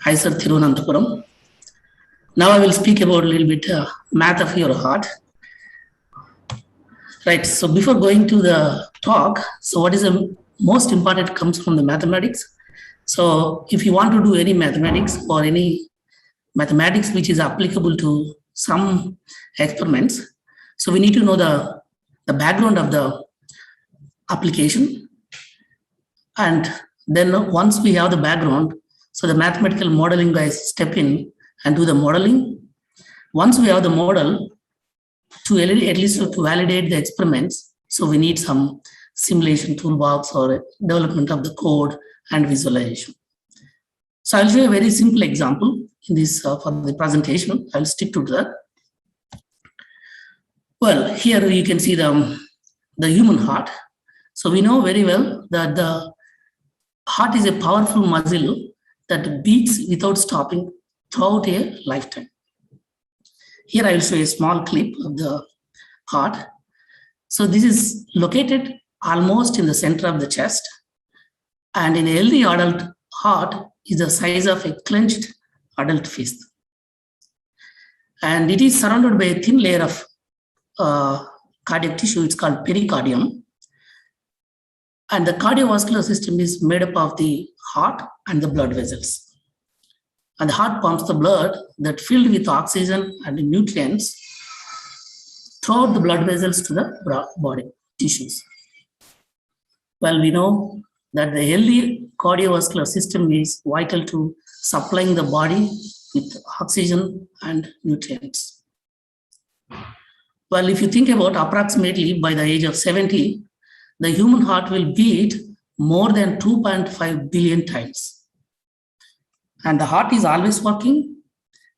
ISER Thiruvananthapuram. Now I will speak about a little bit math of your heart. Right, so before going to the talk, so what is the most important comes from the mathematics. So if you want to do any mathematics or any mathematics which is applicable to some experiments, so we need to know the background of the application. And then once we have the background, so the mathematical modeling guys step in and do the modeling. Once we have the model, to at least to validate the experiments, so we need some simulation toolbox or development of the code and visualization. So I'll show you a very simple example in this for the presentation. I'll stick to that. Well, here you can see the human heart. So we know very well that the heart is a powerful muscle that beats without stopping throughout a lifetime. Here I will show a small clip of the heart. So this is located almost in the center of the chest. And in a healthy adult heart is the size of a clenched adult fist. And it is surrounded by a thin layer of cardiac tissue. It's called pericardium. And the cardiovascular system is made up of the heart and the blood vessels. And the heart pumps the blood that filled with oxygen and nutrients throughout the blood vessels to the body tissues. Well, we know that the healthy cardiovascular system is vital to supplying the body with oxygen and nutrients. Well, if you think about approximately by the age of 70, the human heart will beat more than 2.5 billion times. And the heart is always working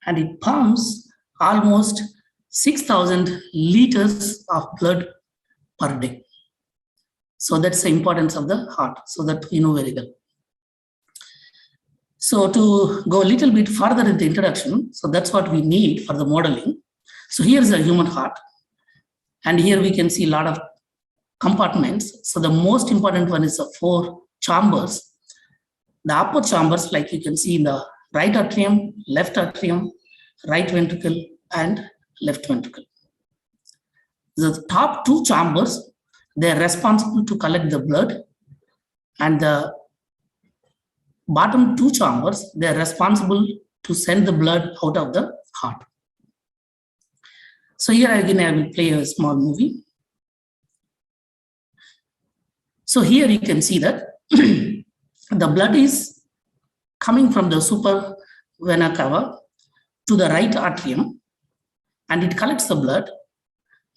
and it pumps almost 6,000 liters of blood per day. So that's the importance of the heart, so that we know very well. So to go a little bit further in the introduction, so that's what we need for the modeling. So here's a human heart. And here we can see a lot of compartments. So the most important one is the 4 chambers. The upper chambers, like you can see in the right atrium, right ventricle, and left ventricle. The top 2 chambers, they're responsible to collect the blood, and the bottom 2 chambers, they're responsible to send the blood out of the heart. So here again, I will play a small movie. So here you can see that the blood is coming from the supra vena cava to the right atrium, and it collects the blood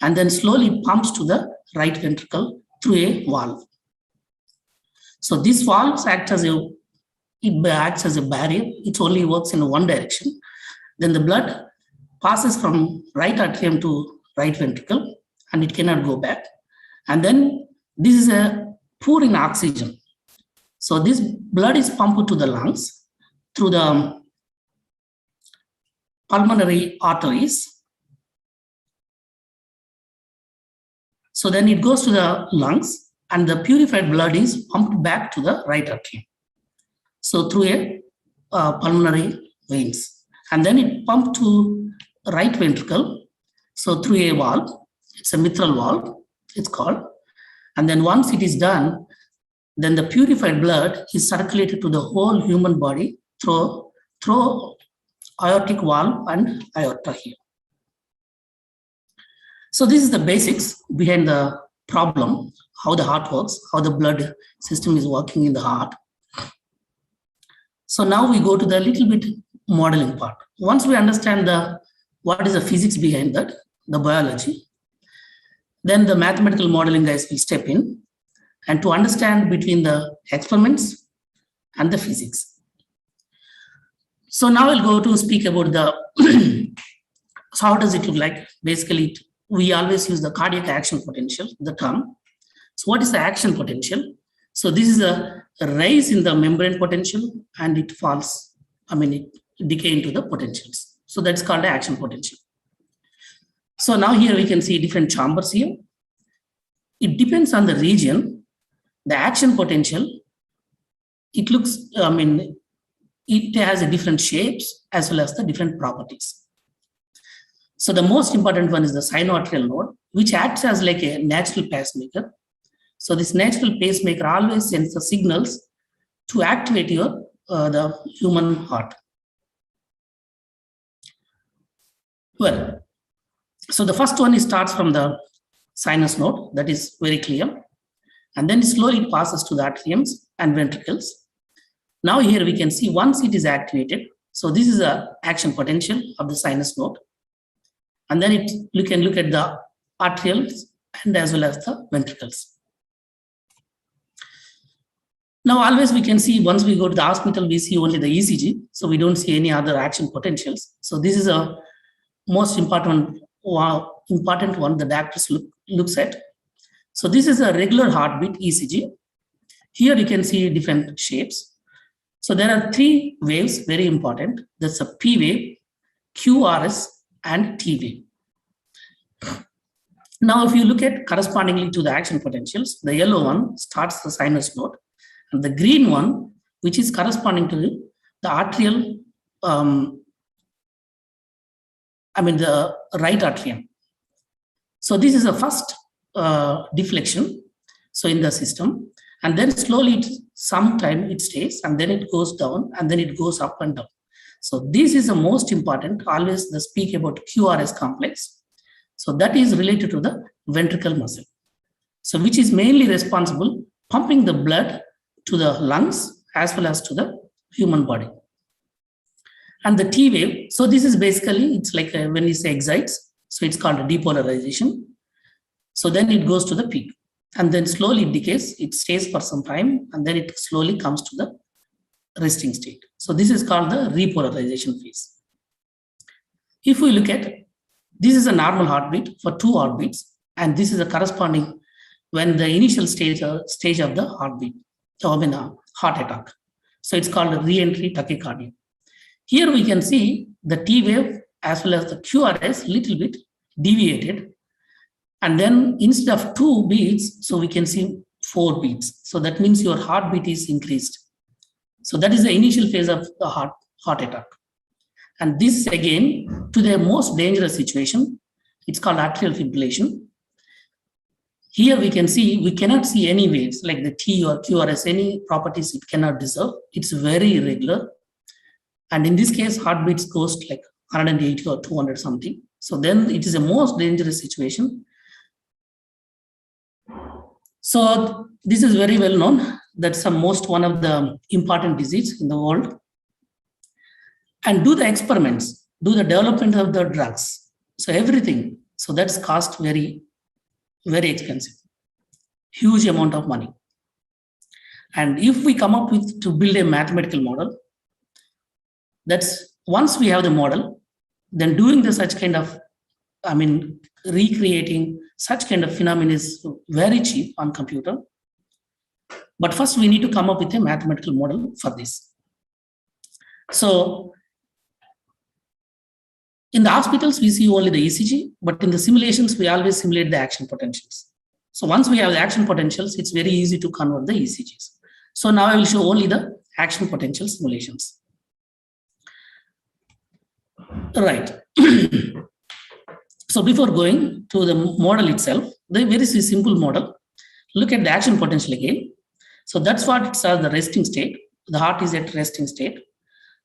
and then slowly pumps to the right ventricle through a valve. So this valve acts as a barrier. It only works in one direction. Then the blood passes from right atrium to right ventricle, and it cannot go back. And then this is a poor in oxygen. So this blood is pumped to the lungs through the pulmonary arteries. So then it goes to the lungs, and the purified blood is pumped back to the right atrium. So through a pulmonary veins, and then it pumped to right ventricle. So through a valve, it's a mitral valve, it's called. And then once it is done, then the purified blood is circulated to the whole human body through aortic valve and aorta here. So this is the basics behind the problem, how the heart works, how the blood system is working in the heart. So now we go to the little bit modeling part. Once we understand what is the physics behind that, the biology, then the mathematical modeling guys will step in and to understand between the experiments and the physics. So now I'll go to speak about the, so how does it look like? Basically, we always use the cardiac action potential, the term. So what is the action potential? So this is a rise in the membrane potential, and it falls, it decay into the potentials. So that's called the action potential. So now here we can see different chambers here. It depends on the region. The action potential, it looks, it has a different shapes as well as the different properties. So the most important one is the sinoatrial node, which acts as like a natural pacemaker. So this natural pacemaker always sends the signals to activate the human heart. Well, so the first one starts from the sinus node, that is very clear. And then slowly it passes to the atriums and ventricles. Now here we can see once it is activated, so this is the action potential of the sinus node. And then you can look at the arterioles and as well as the ventricles. Now always we can see once we go to the hospital, we see only the ECG. So we don't see any other action potentials. So this is a most important one the doctors looks at. So this is a regular heartbeat ECG. Here you can see different shapes. So there are 3 waves, very important. That's a P wave, QRS, and T wave. Now if you look at correspondingly to the action potentials, the yellow one starts the sinus node, and the green one, which is corresponding to the arterial, the right atrium. So this is the first deflection, so in the system, and then slowly sometime it stays, and then it goes down, and then it goes up and down. So this is the most important, always the speak about QRS complex. So that is related to the ventricle muscle. So which is mainly responsible pumping the blood to the lungs as well as to the human body. And the T wave, so this is basically, it's like when we say excites, so it's called a depolarization. So then it goes to the peak, and then slowly it decays, it stays for some time, and then it slowly comes to the resting state. So this is called the repolarization phase. If we look at, this is a normal heartbeat for 2 heartbeats, and this is a corresponding when the initial stage of the heartbeat, heart attack. So it's called reentry tachycardia. Here we can see the T wave as well as the QRS little bit deviated. And then instead of 2 beats, so we can see 4 beats. So that means your heartbeat is increased. So that is the initial phase of the heart attack. And this again to the most dangerous situation, it's called atrial fibrillation. Here we can see, we cannot see any waves like the T or QRS, any properties it cannot deserve. It's very irregular. And in this case, heartbeats goes to like 180 or 200 something. So then it is a most dangerous situation. So this is very well known. That's one of the important disease in the world. And do the experiments, do the development of the drugs. So everything. So that's cost very, very expensive. Huge amount of money. And if we come up with to build a mathematical model, that's once we have the model, then doing the such kind of, recreating such kind of phenomena is very cheap on computer. But first we need to come up with a mathematical model for this. So in the hospitals, we see only the ECG, but in the simulations, we always simulate the action potentials. So once we have the action potentials, it's very easy to convert the ECGs. So now I will show only the action potential simulations. Right. So before going to the model itself, the very simple model, look at the action potential again. So that's what it's the resting state. The heart is at resting state.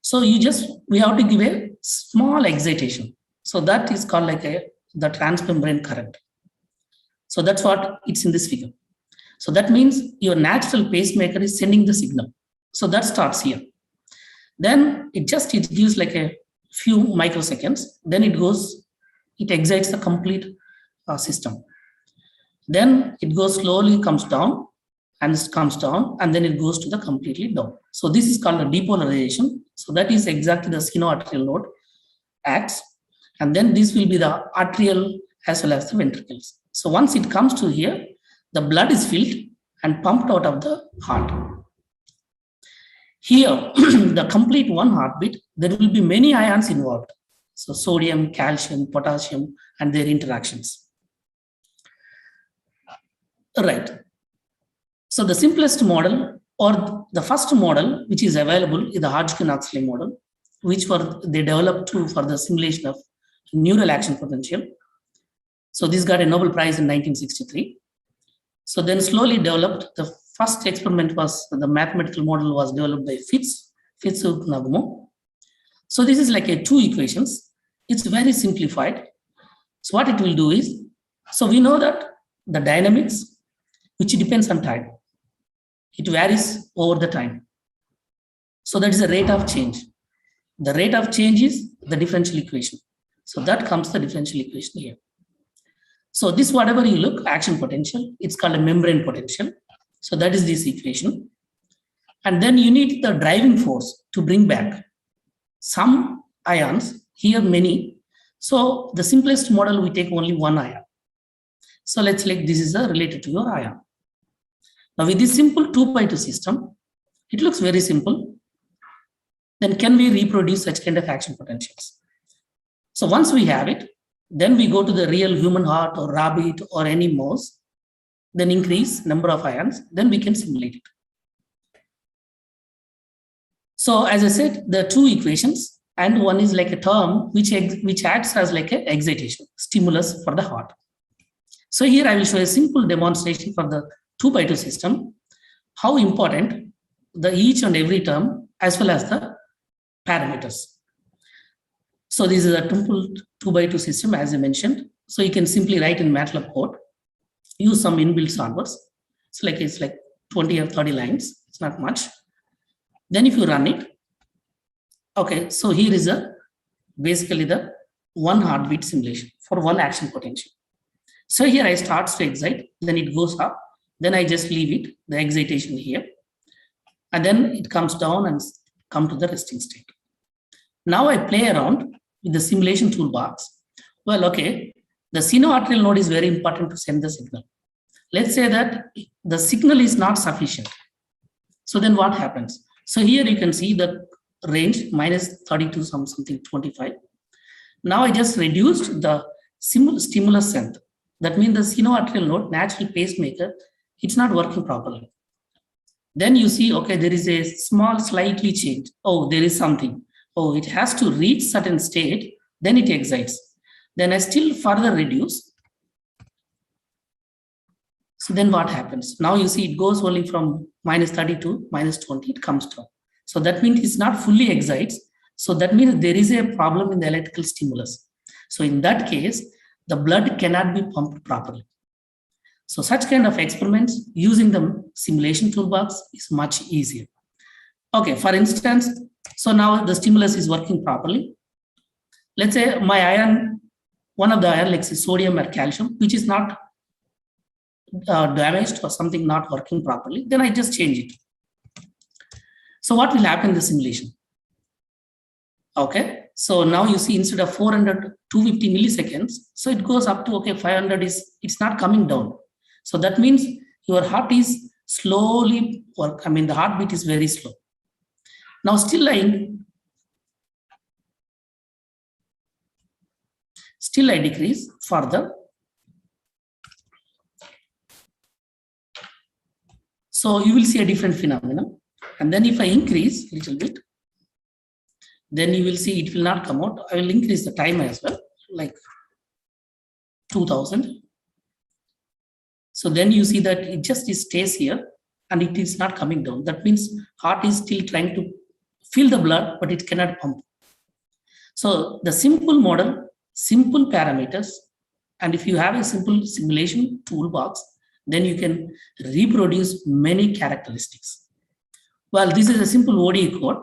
So we have to give a small excitation. So that is called like the transmembrane current. So that's what it's in this figure. So that means your natural pacemaker is sending the signal. So that starts here. Then it gives like a few microseconds. Then it excites the complete system. Then it goes slowly, comes down, and then it goes to the completely down. So this is called a depolarization. So that is exactly the sinoatrial node acts. And then this will be the atrial as well as the ventricles. So once it comes to here, the blood is filled and pumped out of the heart. Here, the complete one heartbeat, there will be many ions involved. So sodium, calcium, potassium, and their interactions. Right. So the simplest model or the first model which is available is the Hodgkin-Huxley model, which they developed for the simulation of neural action potential. So this got a Nobel Prize in 1963. So then slowly developed, the first experiment was, the mathematical model was developed by Fitzhugh-Nagumo. So this is like a 2 equations. It's very simplified. So what it will do is, so we know that the dynamics, which depends on time, it varies over the time. So that is the rate of change. The rate of change is the differential equation. So that comes the differential equation here. So this, whatever you look, action potential, it's called a membrane potential. So that is this equation. And then you need the driving force to bring back some ions, here many. So the simplest model, we take only one ion. So let's like this is related to your ion. Now with this simple 2x2 system, it looks very simple. Then can we reproduce such kind of action potentials? So once we have it, then we go to the real human heart or rabbit or any mouse, then increase number of ions, then we can simulate it. So as I said, there are 2 equations, and one is like a term which acts as like an excitation, stimulus for the heart. So here I will show a simple demonstration for the 2x2 system, how important the each and every term as well as the parameters. So this is a simple 2x2 system, as I mentioned. So you can simply write in MATLAB code, use some inbuilt solvers. It's like 20 or 30 lines. It's not much. Then if you run it, okay, so here is basically the one heartbeat simulation for one action potential. So here I start to excite, then it goes up, then I just leave it, the excitation here, and then it comes down and come to the resting state. Now I play around with the simulation toolbox. Well, okay, the sinoatrial node is very important to send the signal. Let's say that the signal is not sufficient. So then what happens? So here you can see the range minus 32 something 25. Now I just reduced the stimulus strength. That means the sinoatrial node, natural pacemaker, it's not working properly. Then you see, okay, there is a small slightly change. Oh, there is something. Oh, it has to reach certain state, then it excites. Then I still further reduce. So then what happens? Now you see it goes only from minus 32, minus 20, it comes down. So that means it's not fully excites. So that means there is a problem in the electrical stimulus. So in that case, the blood cannot be pumped properly. So such kind of experiments using the simulation toolbox is much easier. Okay, for instance, so now the stimulus is working properly. Let's say my ion, one of the ion, like say sodium or calcium, which is not damaged or something not working properly, then I just change it. So what will happen in the simulation? Okay, so now you see instead of 400, 250 milliseconds, so it goes up to, okay, 500 is, it's not coming down. So that means your heart is slowly work. I mean, the heartbeat is very slow. Now still I decrease further. So you will see a different phenomenon. And then if I increase a little bit, then you will see it will not come out. I will increase the time as well, like 2000. So then you see that it just stays here and it is not coming down. That means heart is still trying to fill the blood, but it cannot pump. So the simple model, simple parameters, and if you have a simple simulation toolbox, then you can reproduce many characteristics. Well, this is a simple ODE code.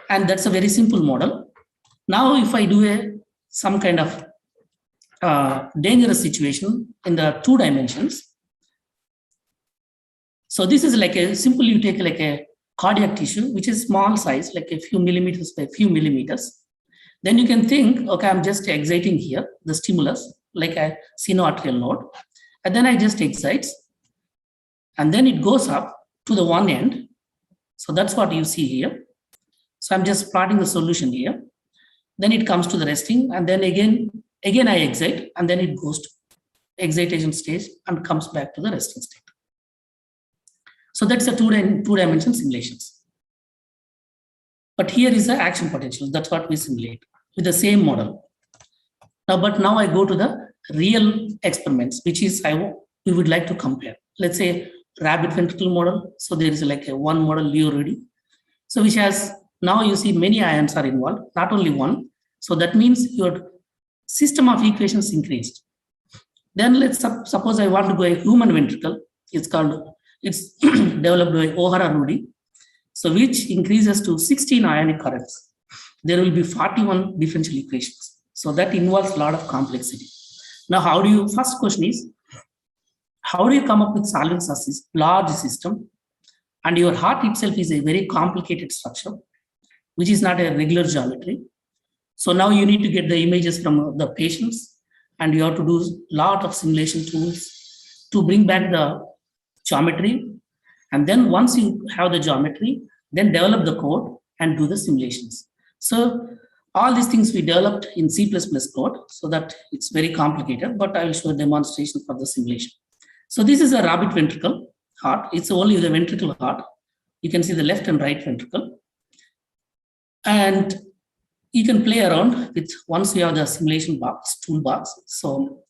And that's a very simple model. Now, if I do some kind of dangerous situation in the 2 dimensions. So this is like a simple, you take like a cardiac tissue, which is small size, like a few millimeters by few millimeters. Then you can think, okay, I'm just exciting here, the stimulus, like a sinoatrial node. And then I just excite. And then it goes up to the one end. So that's what you see here. So I'm just plotting the solution here. Then it comes to the resting, and then again I excite, and then it goes to excitation stage and comes back to the resting state. So that's the two-dimensional simulations. But here is the action potential. That's what we simulate with the same model. Now I go to the real experiments, which is we would like to compare. Let's say rabbit ventricle model. So there is like a one model we already. So which has, now you see many ions are involved, not only one. So that means your system of equations increased. Then let's suppose I want to go a human ventricle. It's developed by O'Hara Rudy. So which increases to 16 ionic currents. There will be 41 differential equations. So that involves a lot of complexity. Now, first question is, how do you come up with solving such a large system? And your heart itself is a very complicated structure, which is not a regular geometry. So now you need to get the images from the patients, and you have to do a lot of simulation tools to bring back the geometry. And then once you have the geometry, then develop the code and do the simulations. So all these things we developed in C++ code, so that it's very complicated, but I will show a demonstration for the simulation. So this is a rabbit ventricle heart. It's only the ventricle heart. You can see the left and right ventricle. And you can play around with, once you have the simulation box, toolbox. So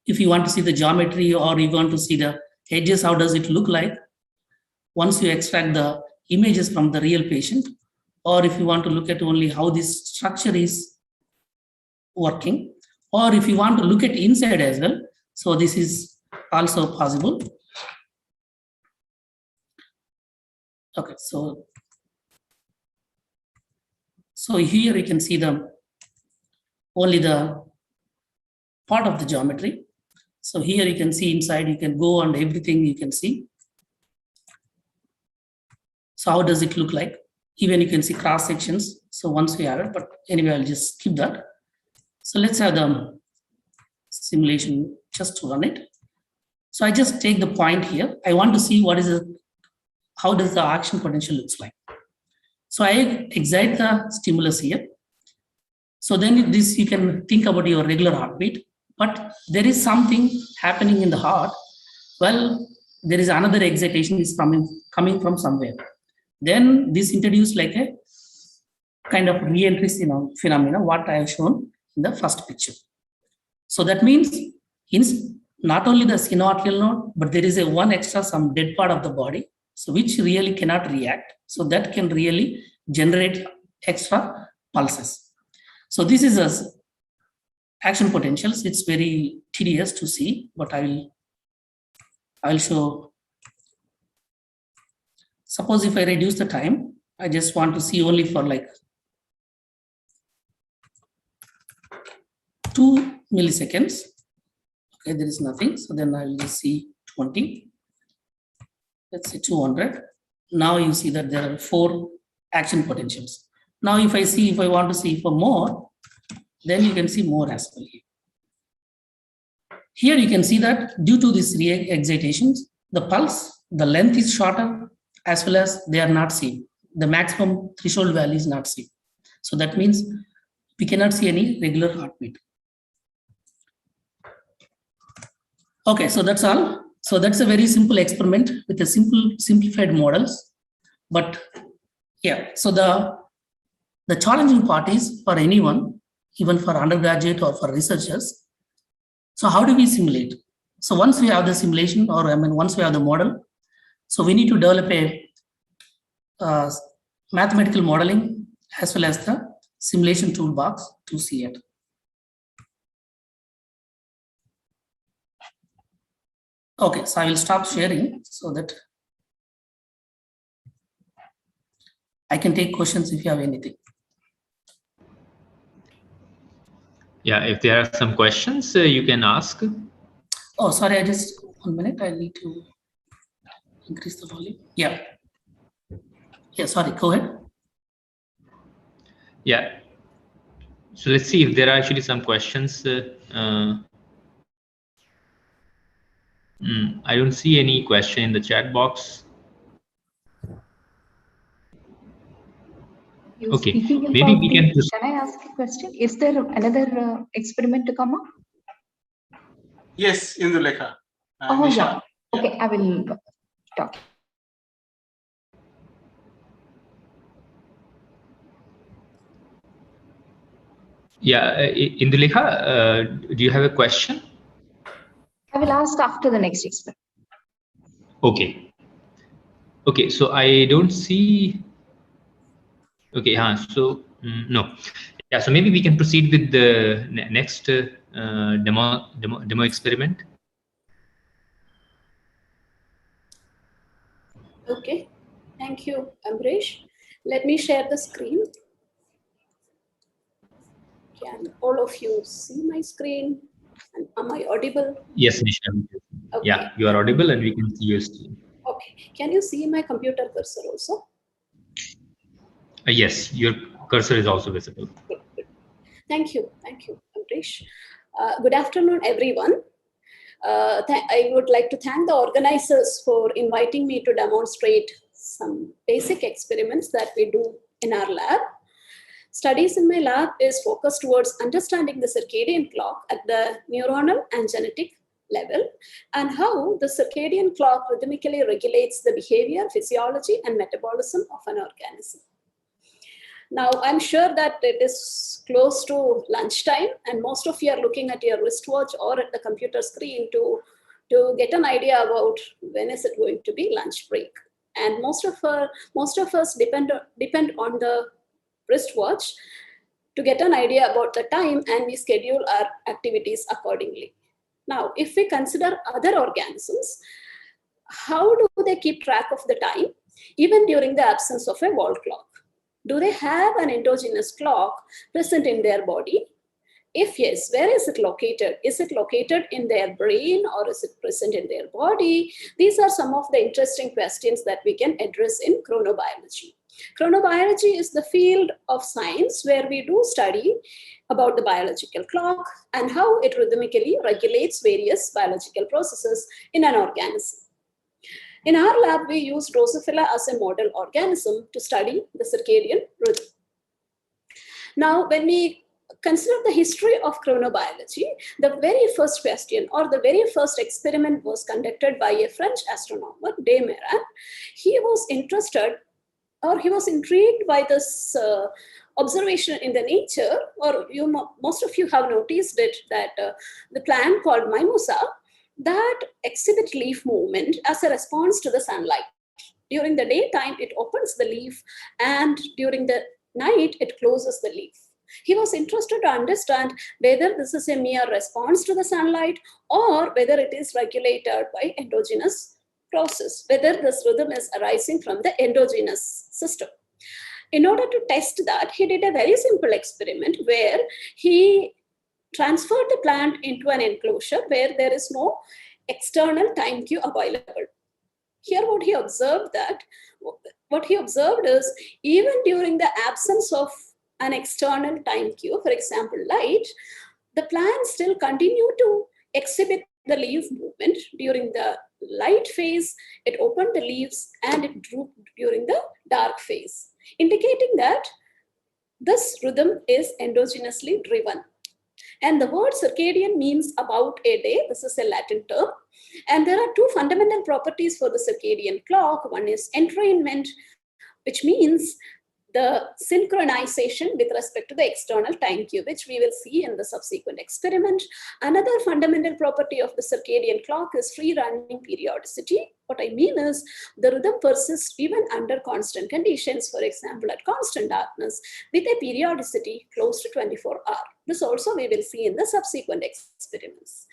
if you want to see the geometry, or you want to see the edges, how does it look like? Once you extract the images from the real patient, or if you want to look at only how this structure is working, or if you want to look at inside as well. So this is also possible. Okay, so here you can see only the part of the geometry. So here you can see inside, you can go and everything you can see. So how does it look like? Even you can see cross sections. So once we have it, but anyway, I'll just skip that. So let's have the simulation just to run it. So I just take the point here. I want to see what is how does the action potential looks like. So I excite the stimulus here. So then this, you can think about your regular heartbeat, but there is something happening in the heart. Well, there is another excitation is coming from somewhere. Then this introduced like a kind of reentry phenomena, what I have shown in the first picture. So that means not only the sinoatrial node, but there is a one extra some dead part of the body, so which really cannot react. So that can really generate extra pulses. So this is a action potentials. It's very tedious to see, but I will show. Suppose if I reduce the time, I just want to see only for like 2 milliseconds. Okay, there is nothing. So then I will just see 20. Let's say 200. Now you see that there are 4 action potentials. Now if I want to see for more, then you can see more as well. Here you can see that due to these excitations, the pulse, the length is shorter, as well as they are not seen. The maximum threshold value is not seen. So that means we cannot see any regular heartbeat. Okay, so that's all. So that's a very simple experiment with a simplified models. But yeah, so the challenging part is for anyone, even for undergraduate or for researchers. So how do we simulate? So once we have the simulation, or once we have the model, so we need to develop a mathematical modeling as well as the simulation toolbox to see it. Okay, so I will stop sharing so that I can take questions if you have anything. Yeah, if there are some questions, you can ask. Oh, sorry, 1 minute. I need to increase the volume. Yeah. Yeah, sorry, go ahead. Yeah. So let's see if there are actually some questions. I don't see any question in the chat box. Okay, maybe we can. Can I ask a question? Is there another experiment to come up? Yes, Indulekha. Oh, yeah. Okay, I will talk. Yeah, Indulekha, do you have a question? I will ask after the next experiment. Okay. Okay, so I don't see. Okay, so no. Yeah, so maybe we can proceed with the next demo experiment. Okay, thank you, Ambrish. Let me share the screen. Can all of you see my screen? And am I audible? Yes, Nisha. Okay. Yeah, you are audible and we can see your screen. Okay, can you see my computer cursor also? Yes, your cursor is also visible. Good. Thank you, Ambrish. Good afternoon, everyone. I would like to thank the organizers for inviting me to demonstrate some basic experiments that we do in our lab. Studies in my lab is focused towards understanding the circadian clock at the neuronal and genetic level, and how the circadian clock rhythmically regulates the behavior, physiology, and metabolism of an organism. Now, I'm sure that it is close to lunchtime, and most of you are looking at your wristwatch or at the computer screen to get an idea about when is it going to be lunch break. And most of us depend on the wristwatch to get an idea about the time, and we schedule our activities accordingly. Now, if we consider other organisms, how do they keep track of the time, even during the absence of a wall clock? Do they have an endogenous clock present in their body? If yes, where is it located? Is it located in their brain, or is it present in their body? These are some of the interesting questions that we can address in chronobiology. Chronobiology is the field of science where we do study about the biological clock and how it rhythmically regulates various biological processes in an organism. In our lab, we use Drosophila as a model organism to study the circadian rhythm. Now, when we consider the history of chronobiology, the very first question or the very first experiment was conducted by a French astronomer, De Meran. He was interested, or he was intrigued by this observation in the nature, or most of you have noticed it, that the plant called mimosa that exhibit leaf movement as a response to the sunlight. During the daytime, it opens the leaf, and during the night, it closes the leaf. He was interested to understand whether this is a mere response to the sunlight or whether it is regulated by endogenous process, whether this rhythm is arising from the endogenous system. In order to test that, he did a very simple experiment where he transferred the plant into an enclosure where there is no external time cue available. Here what he observed is, even during the absence of an external time cue, for example, light, the plant still continued to exhibit the leaf movement. During the light phase, it opened the leaves and it drooped during the dark phase, indicating that this rhythm is endogenously driven. And the word circadian means about a day. This is a Latin term. And there are two fundamental properties for the circadian clock. One is entrainment, which means the synchronization with respect to the external time cue, which we will see in the subsequent experiment. Another fundamental property of the circadian clock is free running periodicity. What I mean is the rhythm persists even under constant conditions, for example, at constant darkness, with a periodicity close to 24 hours. This also we will see in the subsequent experiments.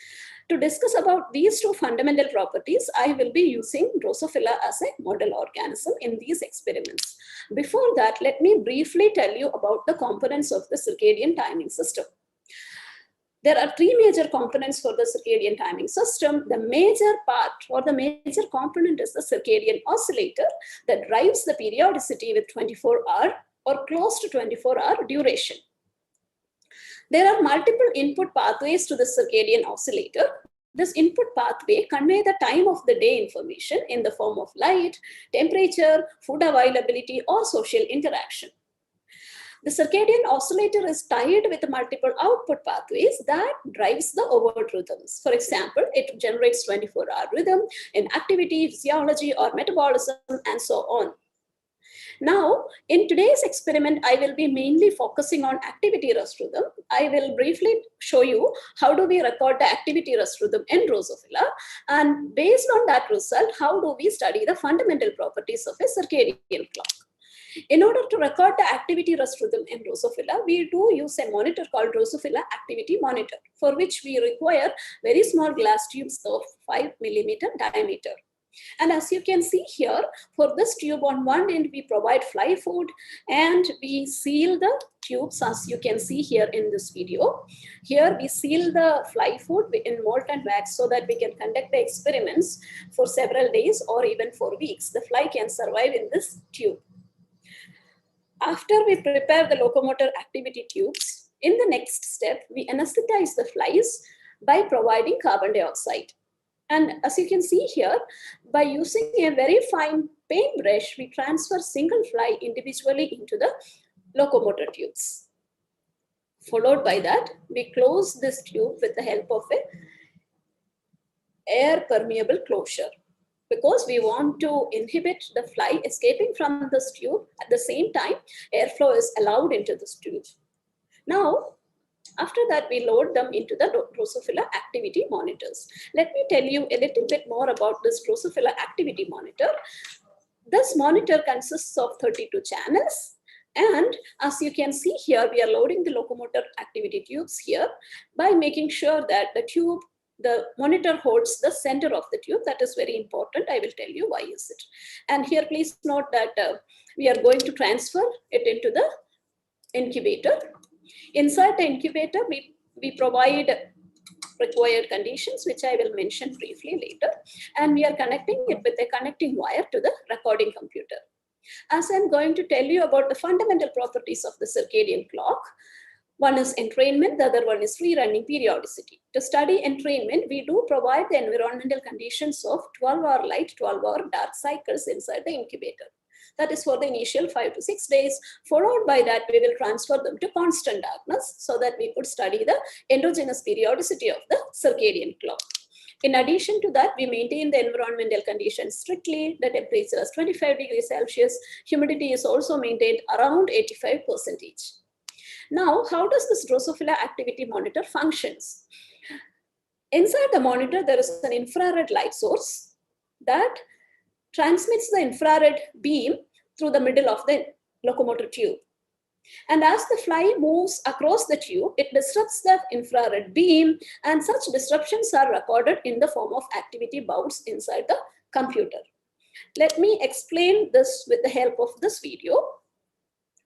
To discuss about these two fundamental properties, I will be using Drosophila as a model organism in these experiments. Before that, let me briefly tell you about the components of the circadian timing system. There are three major components for the circadian timing system. The major part or the major component is the circadian oscillator that drives the periodicity with 24-hour or close to 24-hour duration. There are multiple input pathways to the circadian oscillator. This input pathway conveys the time of the day information in the form of light, temperature, food availability, or social interaction. The circadian oscillator is tied with multiple output pathways that drives the overt rhythms. For example, it generates 24-hour rhythm in activity, physiology, or metabolism, and so on. Now, in today's experiment, I will be mainly focusing on activity rest rhythm. I will briefly show you how do we record the activity rest rhythm in Drosophila, and based on that result, how do we study the fundamental properties of a circadian clock. In order to record the activity rest rhythm in Drosophila, we do use a monitor called Drosophila Activity Monitor, for which we require very small glass tubes of 5 millimeter diameter. And as you can see here, for this tube on one end, we provide fly food and we seal the tubes, as you can see here in this video. Here we seal the fly food in molten wax so that we can conduct the experiments for several days or even for weeks. The fly can survive in this tube. After we prepare the locomotor activity tubes, in the next step, we anesthetize the flies by providing carbon dioxide. And as you can see here, by using a very fine paintbrush, we transfer single fly individually into the locomotor tubes. Followed by that, we close this tube with the help of a air permeable closure, because we want to inhibit the fly escaping from this tube. At the same time, airflow is allowed into this tube. Now, after that, we load them into the Drosophila activity monitors. Let me tell you a little bit more about this Drosophila activity monitor. This monitor consists of 32 channels. And as you can see here, we are loading the locomotor activity tubes here by making sure that the monitor holds the center of the tube. That is very important. I will tell you why is it. And here, please note that we are going to transfer it into the incubator. Inside the incubator, we provide required conditions, which I will mention briefly later. And we are connecting it with a connecting wire to the recording computer. As I'm going to tell you about the fundamental properties of the circadian clock, One is entrainment, the other one is free running periodicity. To study entrainment, we do provide the environmental conditions of 12-hour light, 12-hour dark cycles inside the incubator. That is for the initial 5 to 6 days. Followed by that, we will transfer them to constant darkness so that we could study the endogenous periodicity of the circadian clock. In addition to that, we maintain the environmental conditions strictly. The temperature is 25 degrees Celsius. Humidity is also maintained around 85%. Now, how does this Drosophila activity monitor functions? Inside the monitor, there is an infrared light source that transmits the infrared beam through the middle of the locomotor tube. And as the fly moves across the tube, it disrupts the infrared beam, and such disruptions are recorded in the form of activity bouts inside the computer. Let me explain this with the help of this video.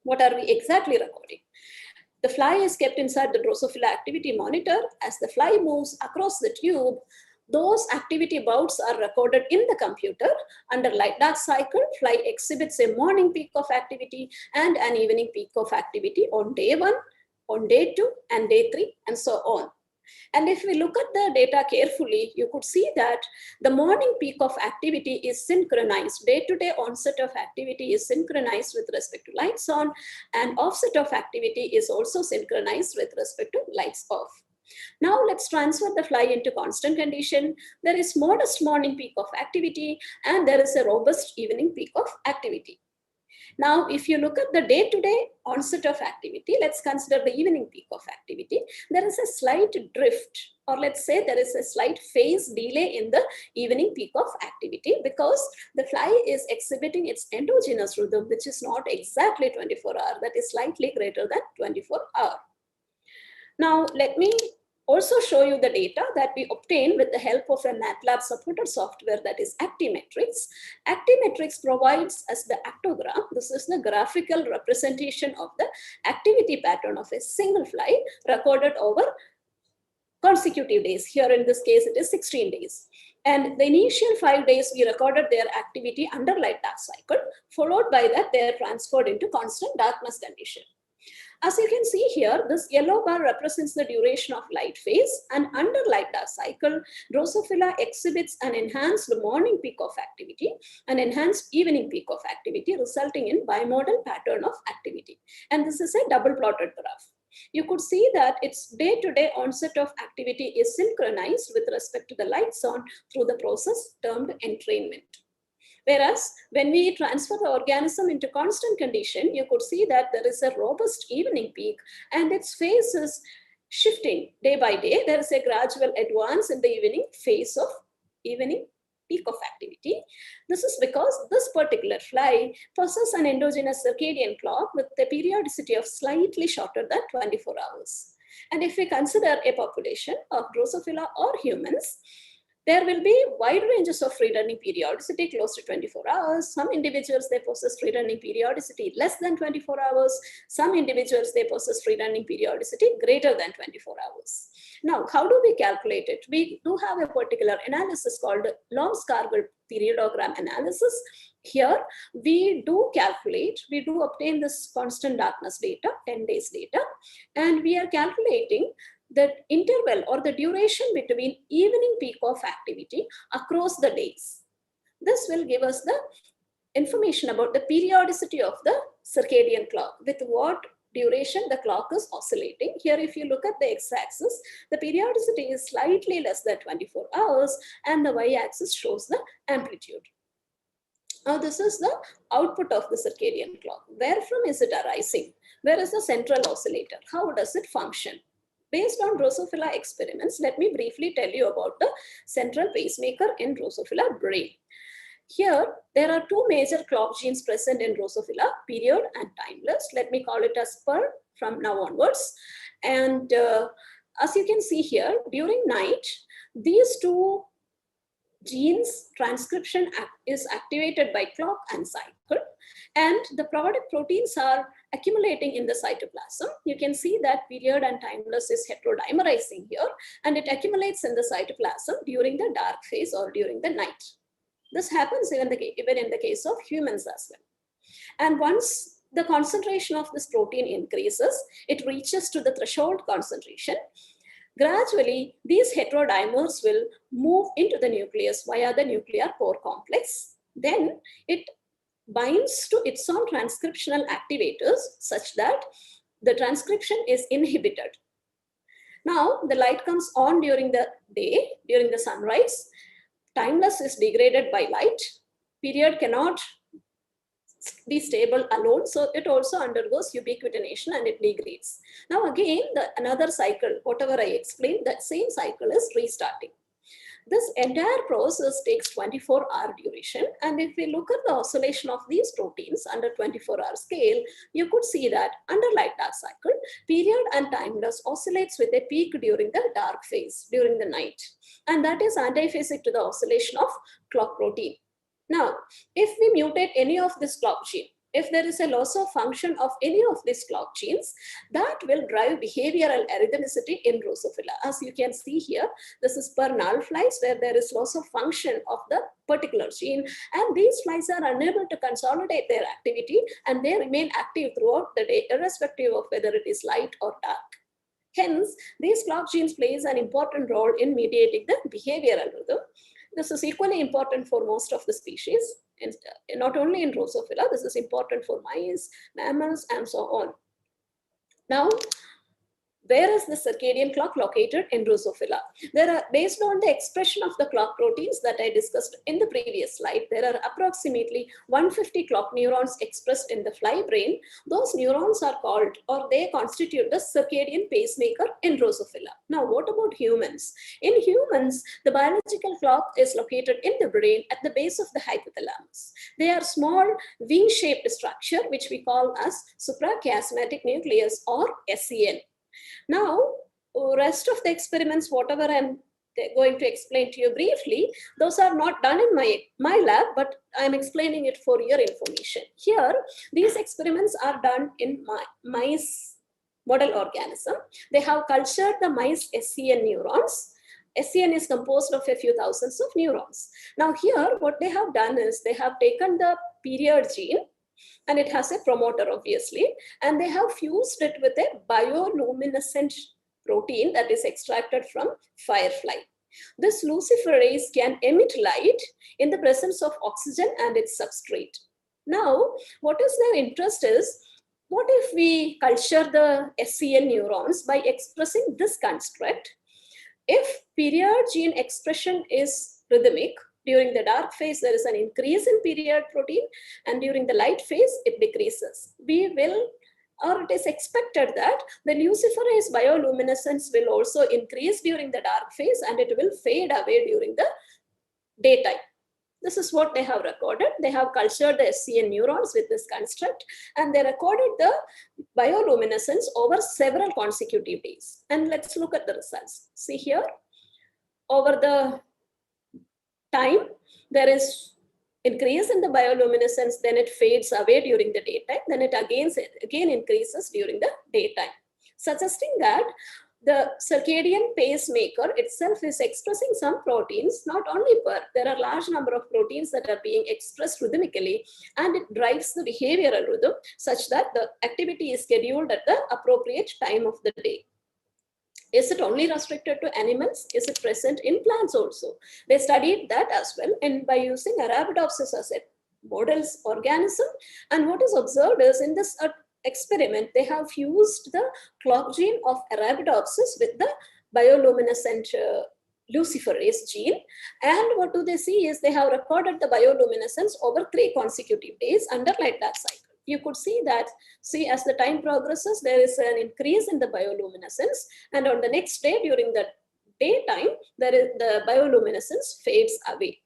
What are we exactly recording? The fly is kept inside the Drosophila activity monitor. As the fly moves across the tube, those activity bouts are recorded in the computer. Under light-dark cycle, fly exhibits a morning peak of activity and an evening peak of activity on day 1, on day 2, and day 3, and so on. And if we look at the data carefully, you could see that the morning peak of activity is synchronized. Day-to-day onset of activity is synchronized with respect to lights on, and offset of activity is also synchronized with respect to lights off. Now let's transfer the fly into constant condition. There is modest morning peak of activity and there is a robust evening peak of activity. Now, if you look at the day-to-day onset of activity, let's consider the evening peak of activity. There is a slight drift, or let's say there is a slight phase delay in the evening peak of activity because the fly is exhibiting its endogenous rhythm, which is not exactly 24-hour, that is slightly greater than 24-hour. Now, let me also show you the data that we obtain with the help of a MATLAB supported software, that is Actimetrics. Actimetrics provides us the actogram. This is the graphical representation of the activity pattern of a single fly recorded over consecutive days. Here in this case, it is 16 days. And the initial 5 days, we recorded their activity under light-dark cycle. Followed by that, they are transferred into constant darkness condition. As you can see here, this yellow bar represents the duration of light phase, and under light-dark cycle, Drosophila exhibits an enhanced morning peak of activity, an enhanced evening peak of activity, resulting in bimodal pattern of activity. And this is a double plotted graph. You could see that its day-to-day onset of activity is synchronized with respect to the lights on through the process termed entrainment. Whereas when we transfer the organism into constant condition, you could see that there is a robust evening peak and its phase is shifting day by day. There is a gradual advance in the evening phase of evening peak of activity. This is because this particular fly possesses an endogenous circadian clock with a periodicity of slightly shorter than 24 hours. And if we consider a population of Drosophila or humans, there will be wide ranges of free running periodicity close to 24 hours. Some individuals, they possess free running periodicity less than 24 hours. Some individuals, they possess free running periodicity greater than 24 hours. Now, how do we calculate it? We do have a particular analysis called Lomskargel periodogram analysis. Here, we do calculate, we do obtain this constant darkness data, 10 days data, and we are calculating the interval or the duration between evening peak of activity across the days. This will give us the information about the periodicity of the circadian clock, with what duration the clock is oscillating. Here, if you look at the x-axis, the periodicity is slightly less than 24 hours and the y-axis shows the amplitude. Now, this is the output of the circadian clock. Where from is it arising? Where is the central oscillator? How does it function? Based on Drosophila experiments, let me briefly tell you about the central pacemaker in Drosophila brain. Here, there are two major clock genes present in Drosophila, period and timeless. Let me call it as per from now onwards. And as you can see here, during night, these two genes transcription is activated by clock and cycle, and the product proteins are accumulating in the cytoplasm. You can see that period and timeless is heterodimerizing here, and it accumulates in the cytoplasm during the dark phase or during the night. This happens even in the case of humans as well. And once the concentration of this protein increases. It reaches to the threshold concentration. Gradually, these heterodimers will move into the nucleus via the nuclear pore complex. Then it binds to its own transcriptional activators such that the transcription is inhibited. Now, the light comes on during the day, during the sunrise. Timeless is degraded by light. Period cannot be stable alone, so it also undergoes ubiquitination and it degrades. Now again, another cycle, whatever I explained, that same cycle is restarting. This entire process takes 24-hour duration, and if we look at the oscillation of these proteins under 24-hour scale, you could see that under light dark cycle, period and timeless oscillates with a peak during the dark phase, during the night, and that is antiphasic to the oscillation of clock protein. Now, if we mutate any of this clock gene, if there is a loss of function of any of these clock genes, that will drive behavioral arrhythmicity in Drosophila. As you can see here, this is per null flies where there is loss of function of the particular gene, and these flies are unable to consolidate their activity and they remain active throughout the day, irrespective of whether it is light or dark. Hence, these clock genes plays an important role in mediating the behavioral rhythm. This is equally important for most of the species, and not only in Drosophila, this is important for mice, mammals, and so on. Now, where is the circadian clock located in Drosophila? There are, based on the expression of the clock proteins that I discussed in the previous slide, there are approximately 150 clock neurons expressed in the fly brain. Those neurons are called, or they constitute the circadian pacemaker in Drosophila. Now, what about humans? In humans, the biological clock is located in the brain at the base of the hypothalamus. They are small wing-shaped structure, which we call as suprachiasmatic nucleus, or SCN. Now, rest of the experiments, whatever I'm going to explain to you briefly, those are not done in my lab, but I'm explaining it for your information. Here, these experiments are done in mice model organism. They have cultured the mice SCN neurons. SCN is composed of a few thousands of neurons. Now here, what they have done is they have taken the period gene, and it has a promoter, obviously, and they have fused it with a bioluminescent protein that is extracted from firefly. This luciferase can emit light in the presence of oxygen and its substrate. Now, what is their interest is, what if we culture the SCN neurons by expressing this construct? If period gene expression is rhythmic, during the dark phase, there is an increase in period protein, and during the light phase, it decreases. It is expected that the luciferase bioluminescence will also increase during the dark phase, and it will fade away during the daytime. This is what they have recorded. They have cultured the SCN neurons with this construct, and they recorded the bioluminescence over several consecutive days. And let's look at the results. See here, over the time, there is increase in the bioluminescence, then it fades away during the daytime, then it again increases during the daytime, suggesting that the circadian pacemaker itself is expressing some proteins, not only there are large number of proteins that are being expressed rhythmically, and it drives the behavioral rhythm such that the activity is scheduled at the appropriate time of the day. Is it only restricted to animals? Is it present in plants also? They studied that as well, and by using Arabidopsis as a model's organism. And what is observed is, in this experiment, they have fused the clock gene of Arabidopsis with the bioluminescent luciferase gene. And what do they see is they have recorded the bioluminescence over 3 consecutive days under light dark cycle. You could see that, as the time progresses, there is an increase in the bioluminescence, and on the next day during the daytime, the bioluminescence fades away,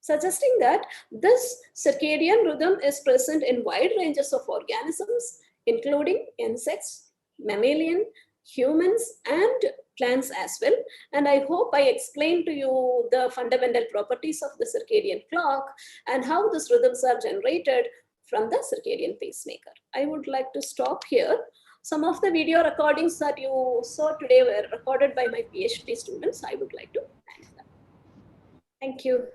suggesting that this circadian rhythm is present in wide ranges of organisms, including insects, mammalian, humans, and plants as well. And I hope I explained to you the fundamental properties of the circadian clock and how these rhythms are generated from the circadian pacemaker. I would like to stop here. Some of the video recordings that you saw today were recorded by my PhD students. I would like to thank them. Thank you.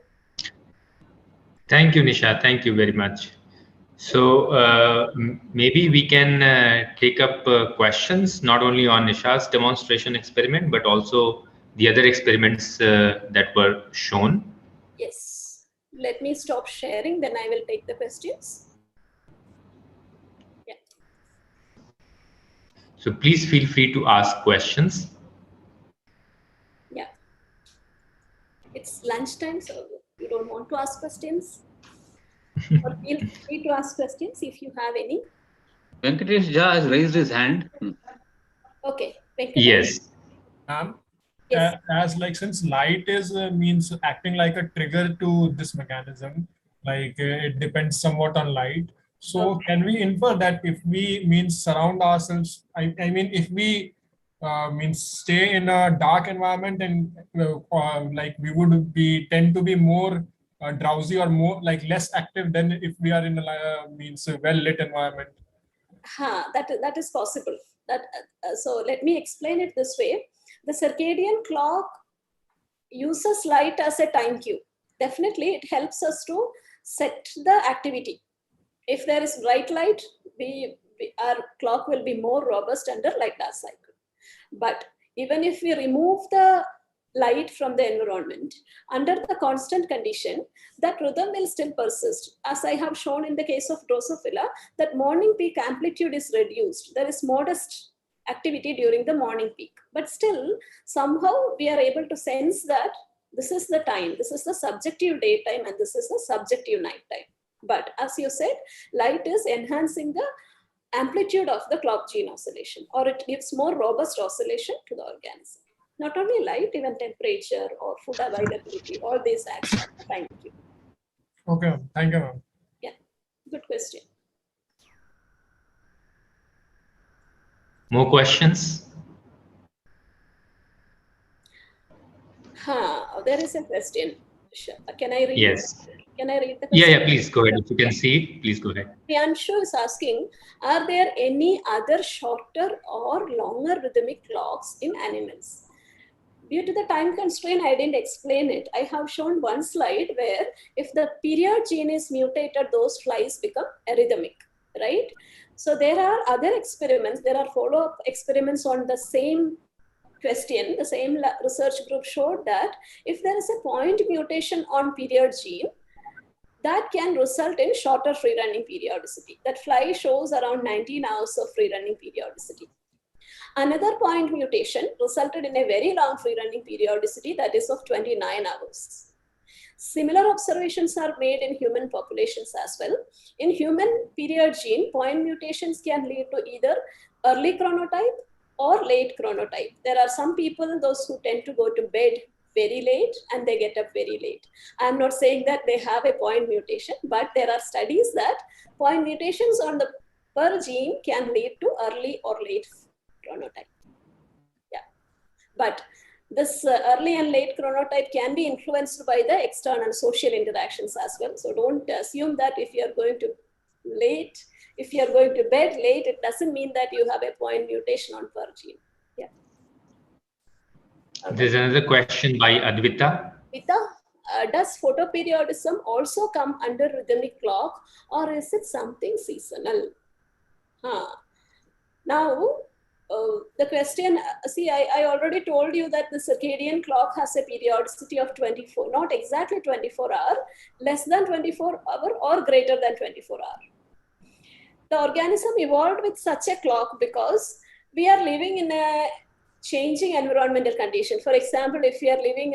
Thank you, Nisha. Thank you very much. So maybe we can take up questions not only on Nisha's demonstration experiment, but also the other experiments that were shown. Yes. Let me stop sharing, then I will take the questions. Yeah. So please feel free to ask questions. Yeah. It's lunchtime, so you don't want to ask questions? Or feel free to ask questions if you have any. Venkatesh Jha has raised his hand. Okay. Venkatesh. Yes. Yes. As like, since light is means acting like a trigger to this mechanism, like it depends somewhat on light. So can we infer that if we means surround ourselves, I mean, if we means stay in a dark environment, and like we would tend to be more drowsy or more like less active than if we are in a means well lit environment? That is possible. So let me explain it this way. The circadian clock uses light as a time cue. Definitely, it helps us to set the activity. If there is bright light, our clock will be more robust under light-dark cycle. But even if we remove the light from the environment, under the constant condition, that rhythm will still persist. As I have shown in the case of Drosophila, that morning peak amplitude is reduced. There is modest activity during the morning peak. But still, somehow we are able to sense that this is the time, this is the subjective daytime, and this is the subjective nighttime. But as you said, light is enhancing the amplitude of the clock gene oscillation, or it gives more robust oscillation to the organism. Not only light, even temperature or food availability, all these acts are time cue. Okay, thank you, ma'am. Yeah, good question. More questions? There is a question. Can I read? Yes. Can I read the question? Yeah, please go ahead. If you can see it, please go ahead. Priyanshu is asking, are there any other shorter or longer rhythmic clocks in animals? Due to the time constraint, I didn't explain it. I have shown one slide where if the period gene is mutated, those flies become arrhythmic, right? So there are other experiments. There are follow-up experiments on the same question. The same research group showed that if there is a point mutation on period gene, that can result in shorter free running periodicity. That fly shows around 19 hours of free running periodicity. Another point mutation resulted in a very long free running periodicity, that is of 29 hours. Similar observations are made in human populations as well. In human period gene, point mutations can lead to either early chronotype or late chronotype. There are some people, those who tend to go to bed very late and they get up very late. I'm not saying that they have a point mutation, but there are studies that point mutations on the per gene can lead to early or late chronotype. Yeah, but this early and late chronotype can be influenced by the external social interactions as well. So don't assume that if you're going to bed late, it doesn't mean that you have a point mutation on per gene. Yeah. Okay. There's another question by Advita. Advita, does photoperiodism also come under rhythmic clock, or is it something seasonal? Now, the question, see, I already told you that the circadian clock has a periodicity of 24, not exactly 24 hour, less than 24 hour or greater than 24 hour. The organism evolved with such a clock because we are living in a changing environmental condition. For example, if we are living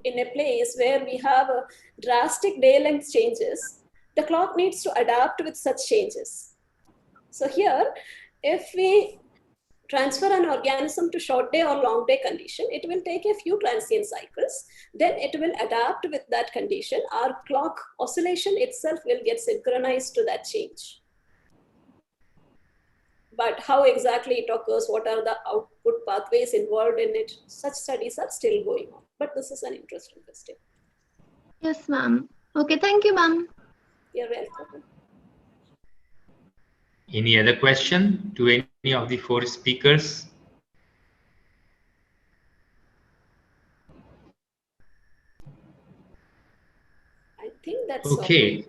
in a place where we have a drastic day length changes, the clock needs to adapt with such changes. So here, if we transfer an organism to short day or long day condition, it will take a few transient cycles. Then it will adapt with that condition. Our clock oscillation itself will get synchronized to that change. But how exactly it occurs, what are the output pathways involved in it, such studies are still going on. But this is an interesting question. Yes, ma'am. Okay, thank you, ma'am. You're welcome. Any other question to any of the four speakers? I think that's okay.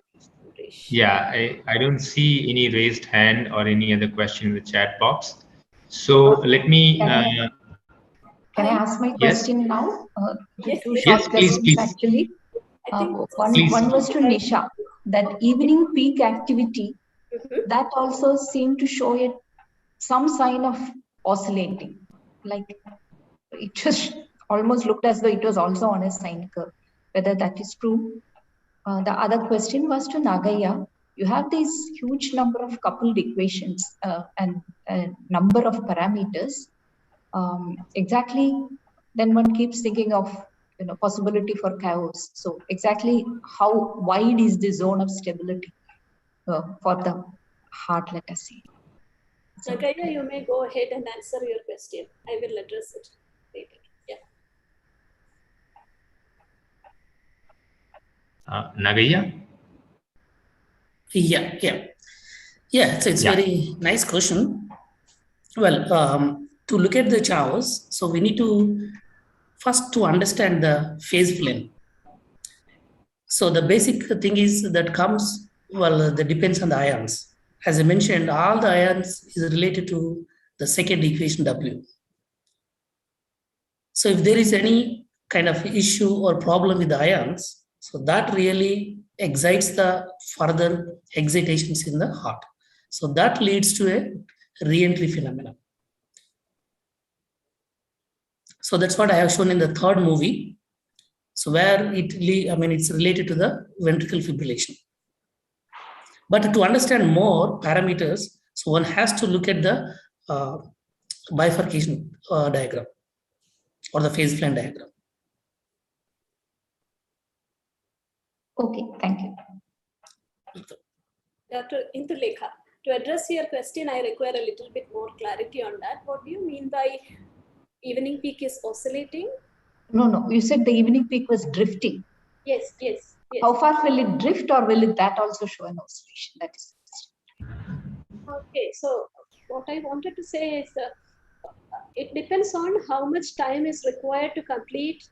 Ambrish. Yeah, I don't see any raised hand or any other question in the chat box. So let me. Can I ask my question now? Yes, two yes. short Yes, please, questions please. actually. I think One was to Nisha, that evening peak activity, that also seemed to show some sign of oscillating. Like it just almost looked as though it was also on a sine curve. Whether that is true. The other question was to Nagaya. You have this huge number of coupled equations and a number of parameters. Exactly, then one keeps thinking of possibility for chaos. So exactly how wide is the zone of stability for the heart, let us say. Nagaya, you may go ahead and answer your question. I will address it later. Yeah. Nagaya? Yeah. So it's very nice question. Well, to look at the chaos, so we need to first to understand the phase plane. So the basic thing is that comes, that depends on the ions. As I mentioned, all the ions is related to the second equation W. So if there is any kind of issue or problem with the ions, so that really excites the further excitations in the heart. So that leads to a reentry phenomenon. So that's what I have shown in the third movie. So where it's related to the ventricular fibrillation. But to understand more parameters, so one has to look at the bifurcation diagram or the phase plane diagram. Okay, thank you. Dr. Indulekha, to address your question, I require a little bit more clarity on that. What do you mean by evening peak is oscillating? No, you said the evening peak was drifting. Yes. How far will it drift, or will that also show an oscillation? That is. Okay, so what I wanted to say is it depends on how much time is required to complete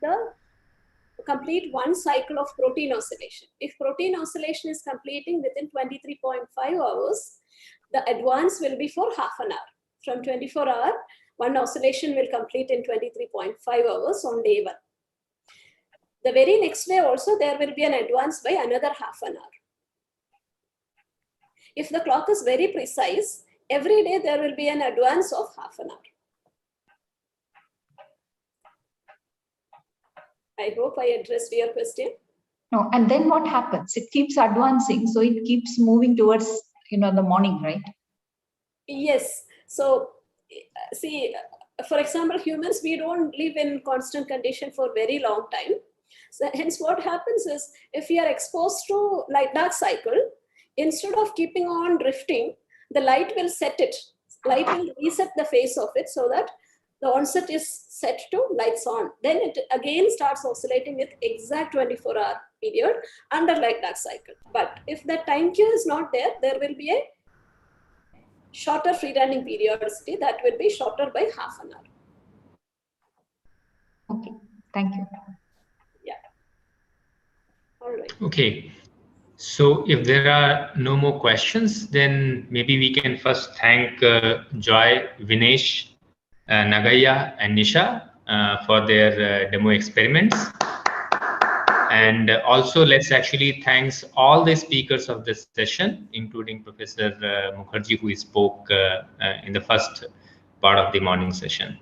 one cycle of protein oscillation. If protein oscillation is completing within 23.5 hours, the advance will be for half an hour. From 24 hours, one oscillation will complete in 23.5 hours on day 1. The very next day also, there will be an advance by another half an hour. If the clock is very precise, every day there will be an advance of half an hour. I hope I addressed your question. No, and then what happens? It keeps advancing, so it keeps moving towards the morning, right? Yes. So see, for example, humans, we don't live in constant condition for very long time. So hence what happens is, if we are exposed to light dark cycle, instead of keeping on drifting, the light will set it. Light will reset the phase of it so that the onset is set to lights on. Then it again starts oscillating with exact 24-hour period under light dark cycle. But if the time queue is not there, there will be a shorter free running periodicity that will be shorter by half an hour. Okay, thank you. Yeah. All right. Okay. So if there are no more questions, then maybe we can first thank Joy, Vinesh, Nagaya, and Nisha for their demo experiments. And also let's actually thanks all the speakers of this session, including Professor Mukherjee, who spoke in the first part of the morning session.